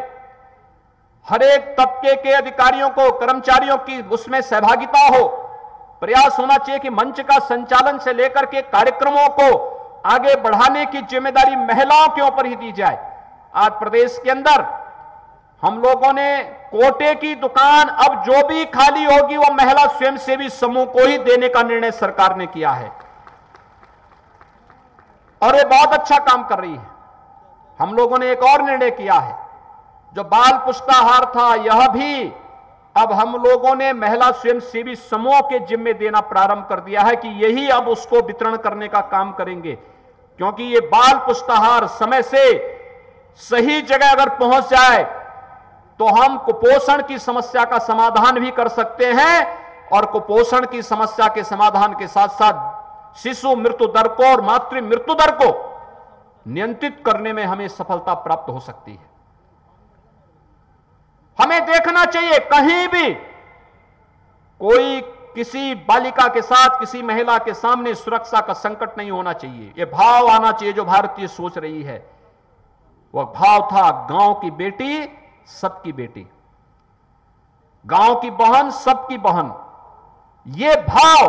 हर एक तबके के अधिकारियों को, कर्मचारियों की उसमें सहभागिता हो। प्रयास होना चाहिए कि मंच का संचालन से लेकर के कार्यक्रमों को आगे बढ़ाने की जिम्मेदारी महिलाओं के ऊपर ही दी जाए। आज प्रदेश के अंदर हम लोगों ने कोटे की दुकान अब जो भी खाली होगी वो महिला स्वयंसेवी समूह को ही देने का निर्णय सरकार ने किया है और ये बहुत अच्छा काम कर रही है। हम लोगों ने एक और निर्णय किया है, जो बाल पुष्टाहार था यह भी अब हम लोगों ने महिला स्वयंसेवी समूह के जिम्मे देना प्रारंभ कर दिया है कि यही अब उसको वितरण करने का काम करेंगे। क्योंकि ये बाल पुष्टाहार समय से सही जगह अगर पहुंच जाए तो हम कुपोषण की समस्या का समाधान भी कर सकते हैं, और कुपोषण की समस्या के समाधान के साथ साथ शिशु मृत्यु दर को और मातृ मृत्यु दर को नियंत्रित करने में हमें सफलता प्राप्त हो सकती है। हमें देखना चाहिए कहीं भी कोई किसी बालिका के साथ, किसी महिला के सामने सुरक्षा का संकट नहीं होना चाहिए। यह भाव आना चाहिए जो भारतीय सोच रही है। वह भाव था गांव की बेटी सबकी बेटी, गांव की बहन सबकी बहन। यह भाव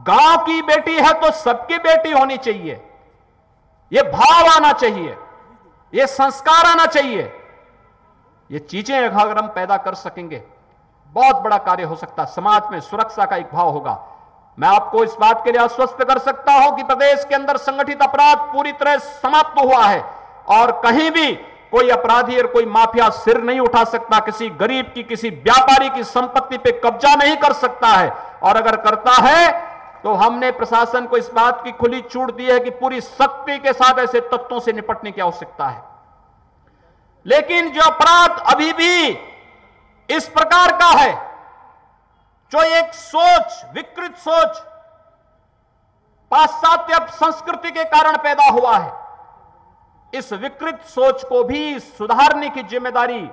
गांव की बेटी है तो सबकी बेटी होनी चाहिए, यह भाव आना चाहिए, यह संस्कार आना चाहिए। ये चीजें अगर हम पैदा कर सकेंगे बहुत बड़ा कार्य हो सकता है। समाज में सुरक्षा का एक भाव होगा। मैं आपको इस बात के लिए आश्वस्त कर सकता हूं कि प्रदेश के अंदर संगठित अपराध पूरी तरह समाप्त हुआ है और कहीं भी कोई अपराधी और कोई माफिया सिर नहीं उठा सकता, किसी गरीब की, किसी व्यापारी की संपत्ति पे कब्जा नहीं कर सकता है। और अगर करता है तो हमने प्रशासन को इस बात की खुली छूट दी है कि पूरी सख्ती के साथ ऐसे तत्वों से निपटने की आवश्यकता है। लेकिन जो अपराध अभी भी इस प्रकार का है, जो एक सोच, विकृत सोच पाश्चात्य संस्कृति के कारण पैदा हुआ है, इस विकृत सोच को भी सुधारने की जिम्मेदारी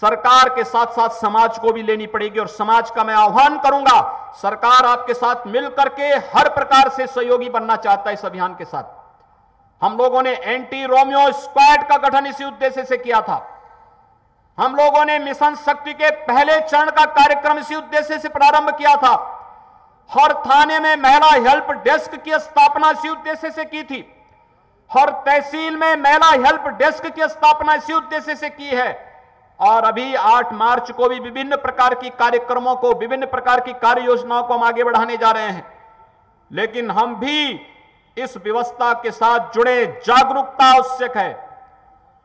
सरकार के साथ साथ समाज को भी लेनी पड़ेगी। और समाज का मैं आह्वान करूंगा, सरकार आपके साथ मिलकर के हर प्रकार से सहयोगी बनना चाहता है। इस अभियान के साथ हम लोगों ने एंटी रोमियो स्क्वाड का गठन इसी उद्देश्य से किया था। हम लोगों ने मिशन शक्ति के पहले चरण का कार्यक्रम इसी उद्देश्य से प्रारंभ किया था। हर थाने में महिला हेल्प डेस्क की स्थापना इसी उद्देश्य से की थी। हर तहसील में महिला हेल्प डेस्क की स्थापना इसी उद्देश्य से की है। और अभी 8 मार्च को भी विभिन्न प्रकार की कार्यक्रमों को, विभिन्न प्रकार की कार्य योजनाओं को हम आगे बढ़ाने जा रहे हैं। लेकिन हम भी इस व्यवस्था के साथ जुड़े, जागरूकता आवश्यक है,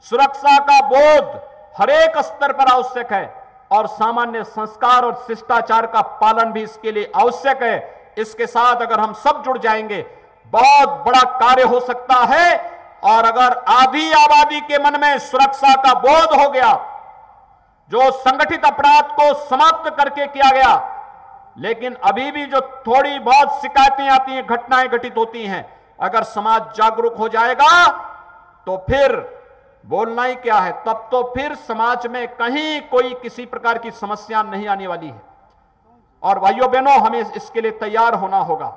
सुरक्षा का बोध हर एक स्तर पर आवश्यक है और सामान्य संस्कार और शिष्टाचार का पालन भी इसके लिए आवश्यक है। इसके साथ अगर हम सब जुड़ जाएंगे बहुत बड़ा कार्य हो सकता है। और अगर आधी आबादी के मन में सुरक्षा का बोध हो गया, जो संगठित अपराध को समाप्त करके किया गया, लेकिन अभी भी जो थोड़ी बहुत शिकायतें आती हैं, घटनाएं घटित होती हैं, अगर समाज जागरूक हो जाएगा तो फिर बोलना ही क्या है, तब तो फिर समाज में कहीं कोई किसी प्रकार की समस्या नहीं आने वाली है। और भाइयों बहनों, हमें इसके लिए तैयार होना होगा।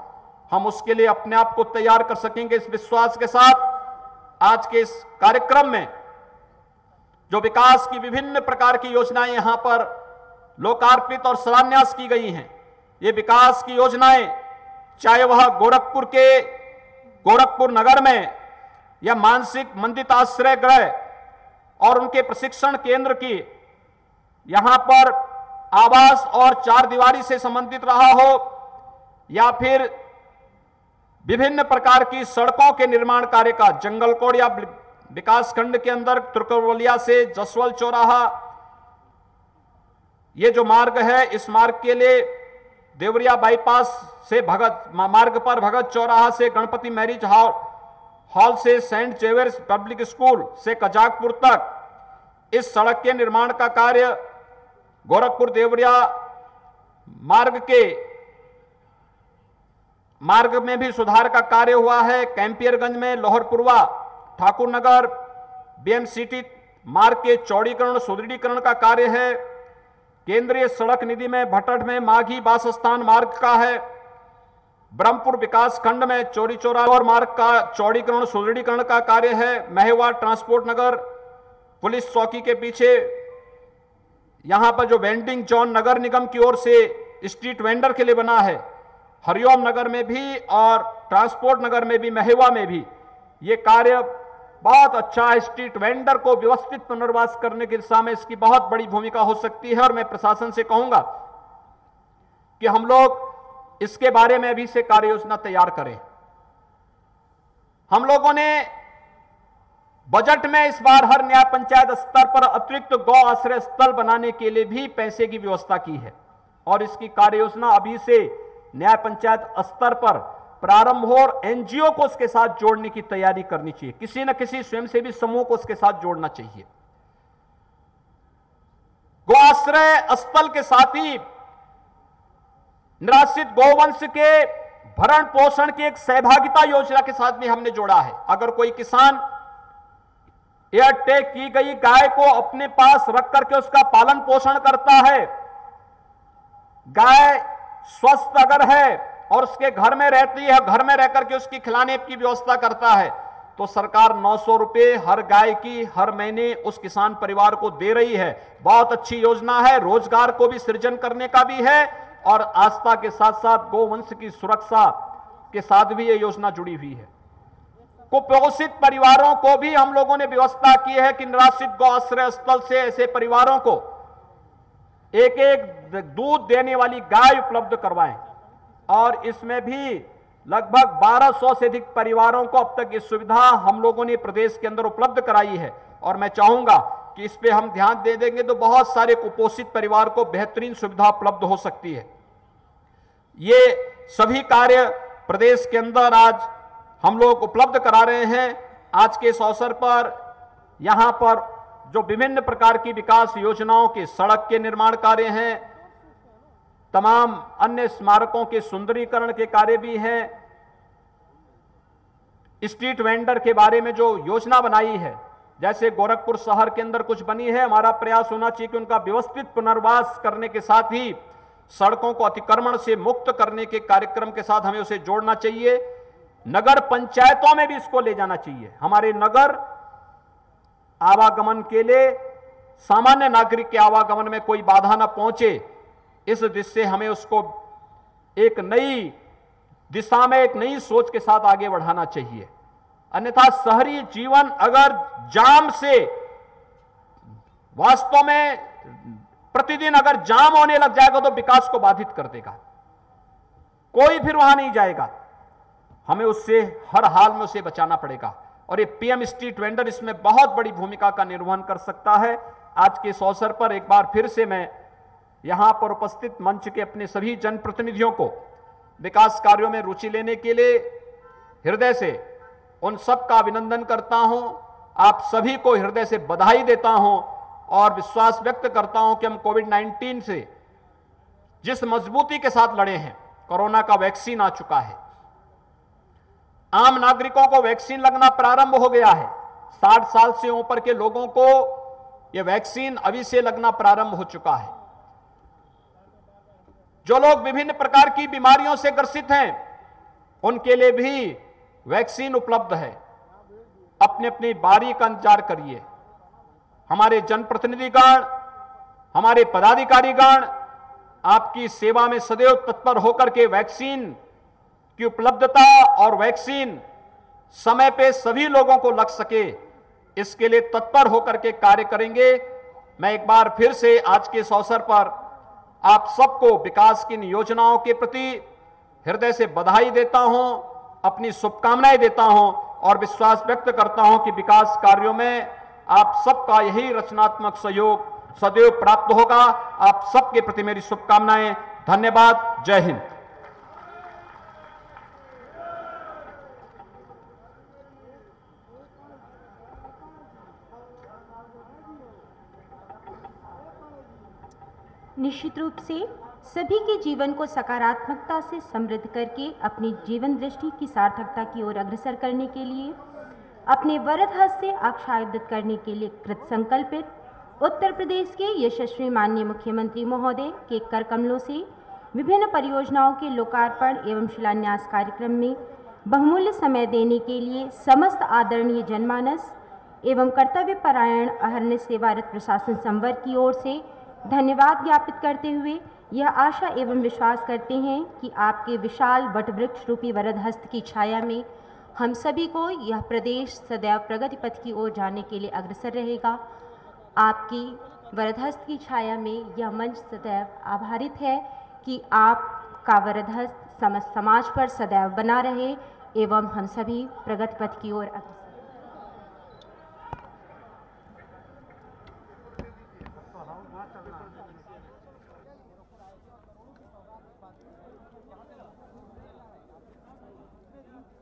हम उसके लिए अपने आप को तैयार कर सकेंगे इस विश्वास के साथ। आज के इस कार्यक्रम में जो विकास की विभिन्न प्रकार की योजनाएं यहां पर लोकार्पित और शिलान्यास की गई हैं, ये विकास की योजनाएं चाहे वह गोरखपुर नगर में या मानसिक मंदित आश्रय गृह और उनके प्रशिक्षण केंद्र की यहां पर आवास और 4 दीवारी से संबंधित रहा हो, या फिर विभिन्न प्रकार की सड़कों के निर्माण कार्य का जंगलकोड़िया विकास खंड के अंदर तुर्कवलिया से जसवल चौराहा, ये जो मार्ग है, इस मार्ग के लिए देवरिया बाईपास से मार्ग पर भगत चौराहा से गणपति मैरिज हॉल से सेंट जेवियर्स पब्लिक स्कूल से कजाकपुर तक इस सड़क के निर्माण का कार्य, गोरखपुर देवरिया मार्ग में भी सुधार का कार्य हुआ है। कैंपियरगंज में लोहरपुरवा ठाकुर नगर बीएमसीटी मार्ग के चौड़ीकरण सुदृढ़ीकरण का कार्य है। केंद्रीय सड़क निधि में भटट में माघी बासस्थान मार्ग का है। ब्रह्मपुर विकास खंड में चौरी चौरा और मार्ग का चौड़ीकरण सुदृढ़ीकरण का कार्य है। महेवा ट्रांसपोर्ट नगर पुलिस चौकी के पीछे यहां पर जो वेंडिंग जोन नगर निगम की ओर से स्ट्रीट वेंडर के लिए बना है, हरिओम नगर में भी और ट्रांसपोर्ट नगर में भी, महेवा में भी ये कार्य बहुत अच्छा है। स्ट्रीट वेंडर को व्यवस्थित पुनर्वास करने की दिशा में इसकी बहुत बड़ी भूमिका हो सकती है। और मैं प्रशासन से कहूंगा कि हम लोग इसके बारे में भी से कार्य योजना तैयार करें। हम लोगों ने बजट में इस बार हर न्याय पंचायत स्तर पर अतिरिक्त गौ आश्रय स्थल बनाने के लिए भी पैसे की व्यवस्था की है और इसकी कार्य योजना अभी से न्याय पंचायत स्तर पर प्रारंभ हो और एनजीओ को उसके साथ जोड़ने की तैयारी करनी चाहिए, किसी न किसी स्वयंसेवी समूह को उसके साथ जोड़ना चाहिए। गो आश्रय स्थल के साथ ही निराश्रित गोवंश के भरण पोषण की एक सहभागिता योजना के साथ भी हमने जोड़ा है। अगर कोई किसान एयरटेक की गई गाय को अपने पास रख करके उसका पालन पोषण करता है, गाय स्वस्थ अगर है और उसके घर में रहती है, घर में रह करके उसकी खिलाने की व्यवस्था करता है, तो सरकार 900 रुपए हर गाय की हर महीने उस किसान परिवार को दे रही है। बहुत अच्छी योजना है, रोजगार को भी सृजन करने का भी है और आस्था के साथ साथ गोवंश की सुरक्षा के साथ भी यह योजना जुड़ी हुई है। कुपोषित परिवारों को भी हम लोगों ने व्यवस्था की है कि निराश्रित गौ आश्रय स्थल से ऐसे परिवारों को एक एक दूध देने वाली गाय उपलब्ध करवाएं और इसमें भी लगभग 1200 से अधिक परिवारों को अब तक ये सुविधा हम लोगों ने प्रदेश के अंदर उपलब्ध कराई है और मैं चाहूंगा कि इस पे हम ध्यान दे देंगे तो बहुत सारे कुपोषित परिवार को बेहतरीन सुविधा उपलब्ध हो सकती है। ये सभी कार्य प्रदेश के अंदर आज हम लोग उपलब्ध करा रहे हैं। आज के इस अवसर पर यहां पर जो विभिन्न प्रकार की विकास योजनाओं के सड़क के निर्माण कार्य हैं, तमाम अन्य स्मारकों के सुंदरीकरण के कार्य भी हैं, स्ट्रीट वेंडर के बारे में जो योजना बनाई है, जैसे गोरखपुर शहर के अंदर कुछ बनी है, हमारा प्रयास होना चाहिए कि उनका व्यवस्थित पुनर्वास करने के साथ ही सड़कों को अतिक्रमण से मुक्त करने के कार्यक्रम के साथ हमें उसे जोड़ना चाहिए। नगर पंचायतों में भी इसको ले जाना चाहिए। हमारे नगर आवागमन के लिए, सामान्य नागरिक के आवागमन में कोई बाधा न पहुंचे, इस दृष्टि से हमें उसको एक नई दिशा में, एक नई सोच के साथ आगे बढ़ाना चाहिए। अन्यथा शहरी जीवन अगर जाम से, वास्तव में प्रतिदिन अगर जाम होने लग जाएगा तो विकास को बाधित कर देगा, कोई फिर वहां नहीं जाएगा। हमें उससे हर हाल में उसे बचाना पड़ेगा और ये पीएम स्ट्रीट वेंडर इसमें बहुत बड़ी भूमिका का निर्वहन कर सकता है। आज के इस अवसर पर एक बार फिर से मैं यहां पर उपस्थित मंच के अपने सभी जनप्रतिनिधियों को विकास कार्यों में रुचि लेने के लिए हृदय से उन सब का अभिनंदन करता हूं। आप सभी को हृदय से बधाई देता हूं और विश्वास व्यक्त करता हूं कि हम कोविड-19 से जिस मजबूती के साथ लड़े हैं, कोरोना का वैक्सीन आ चुका है, आम नागरिकों को वैक्सीन लगना प्रारंभ हो गया है। 60 साल से ऊपर के लोगों को यह वैक्सीन अभी से लगना प्रारंभ हो चुका है। जो लोग विभिन्न प्रकार की बीमारियों से ग्रसित हैं, उनके लिए भी वैक्सीन उपलब्ध है। अपनी अपनी बारी का इंतजार करिए। हमारे जनप्रतिनिधिगण, हमारे पदाधिकारीगण आपकी सेवा में सदैव तत्पर होकर के वैक्सीन की उपलब्धता और वैक्सीन समय पे सभी लोगों को लग सके, इसके लिए तत्पर होकर के कार्य करेंगे। मैं एक बार फिर से आज के इस अवसर पर आप सबको विकास की इन योजनाओं के प्रति हृदय से बधाई देता हूं, अपनी शुभकामनाएं देता हूं और विश्वास व्यक्त करता हूं कि विकास कार्यों में आप सबका यही रचनात्मक सहयोग सदैव प्राप्त होगा। आप सबके प्रति मेरी शुभकामनाएं। धन्यवाद। जय हिंद। निश्चित रूप से सभी के जीवन को सकारात्मकता से समृद्ध करके अपनी जीवन दृष्टि की सार्थकता की ओर अग्रसर करने के लिए, अपने वरद हस्त से आच्छादित करने के लिए कृत संकल्पित उत्तर प्रदेश के यशस्वी माननीय मुख्यमंत्री महोदय के कर कमलों से विभिन्न परियोजनाओं के लोकार्पण एवं शिलान्यास कार्यक्रम में बहुमूल्य समय देने के लिए समस्त आदरणीय जनमानस एवं कर्तव्यपरायण अहर्निश सेवारत प्रशासन संवर्ग की ओर से धन्यवाद ज्ञापित करते हुए यह आशा एवं विश्वास करते हैं कि आपके विशाल वटवृक्ष रूपी वरद हस्त की छाया में हम सभी को यह प्रदेश सदैव प्रगति पथ की ओर जाने के लिए अग्रसर रहेगा। आपकी वरद हस्त की छाया में यह मंच सदैव आभारित है कि आपका वरद हस्त समस्त समाज पर सदैव बना रहे एवं हम सभी प्रगति पथ की ओर अग्रसर। हैं।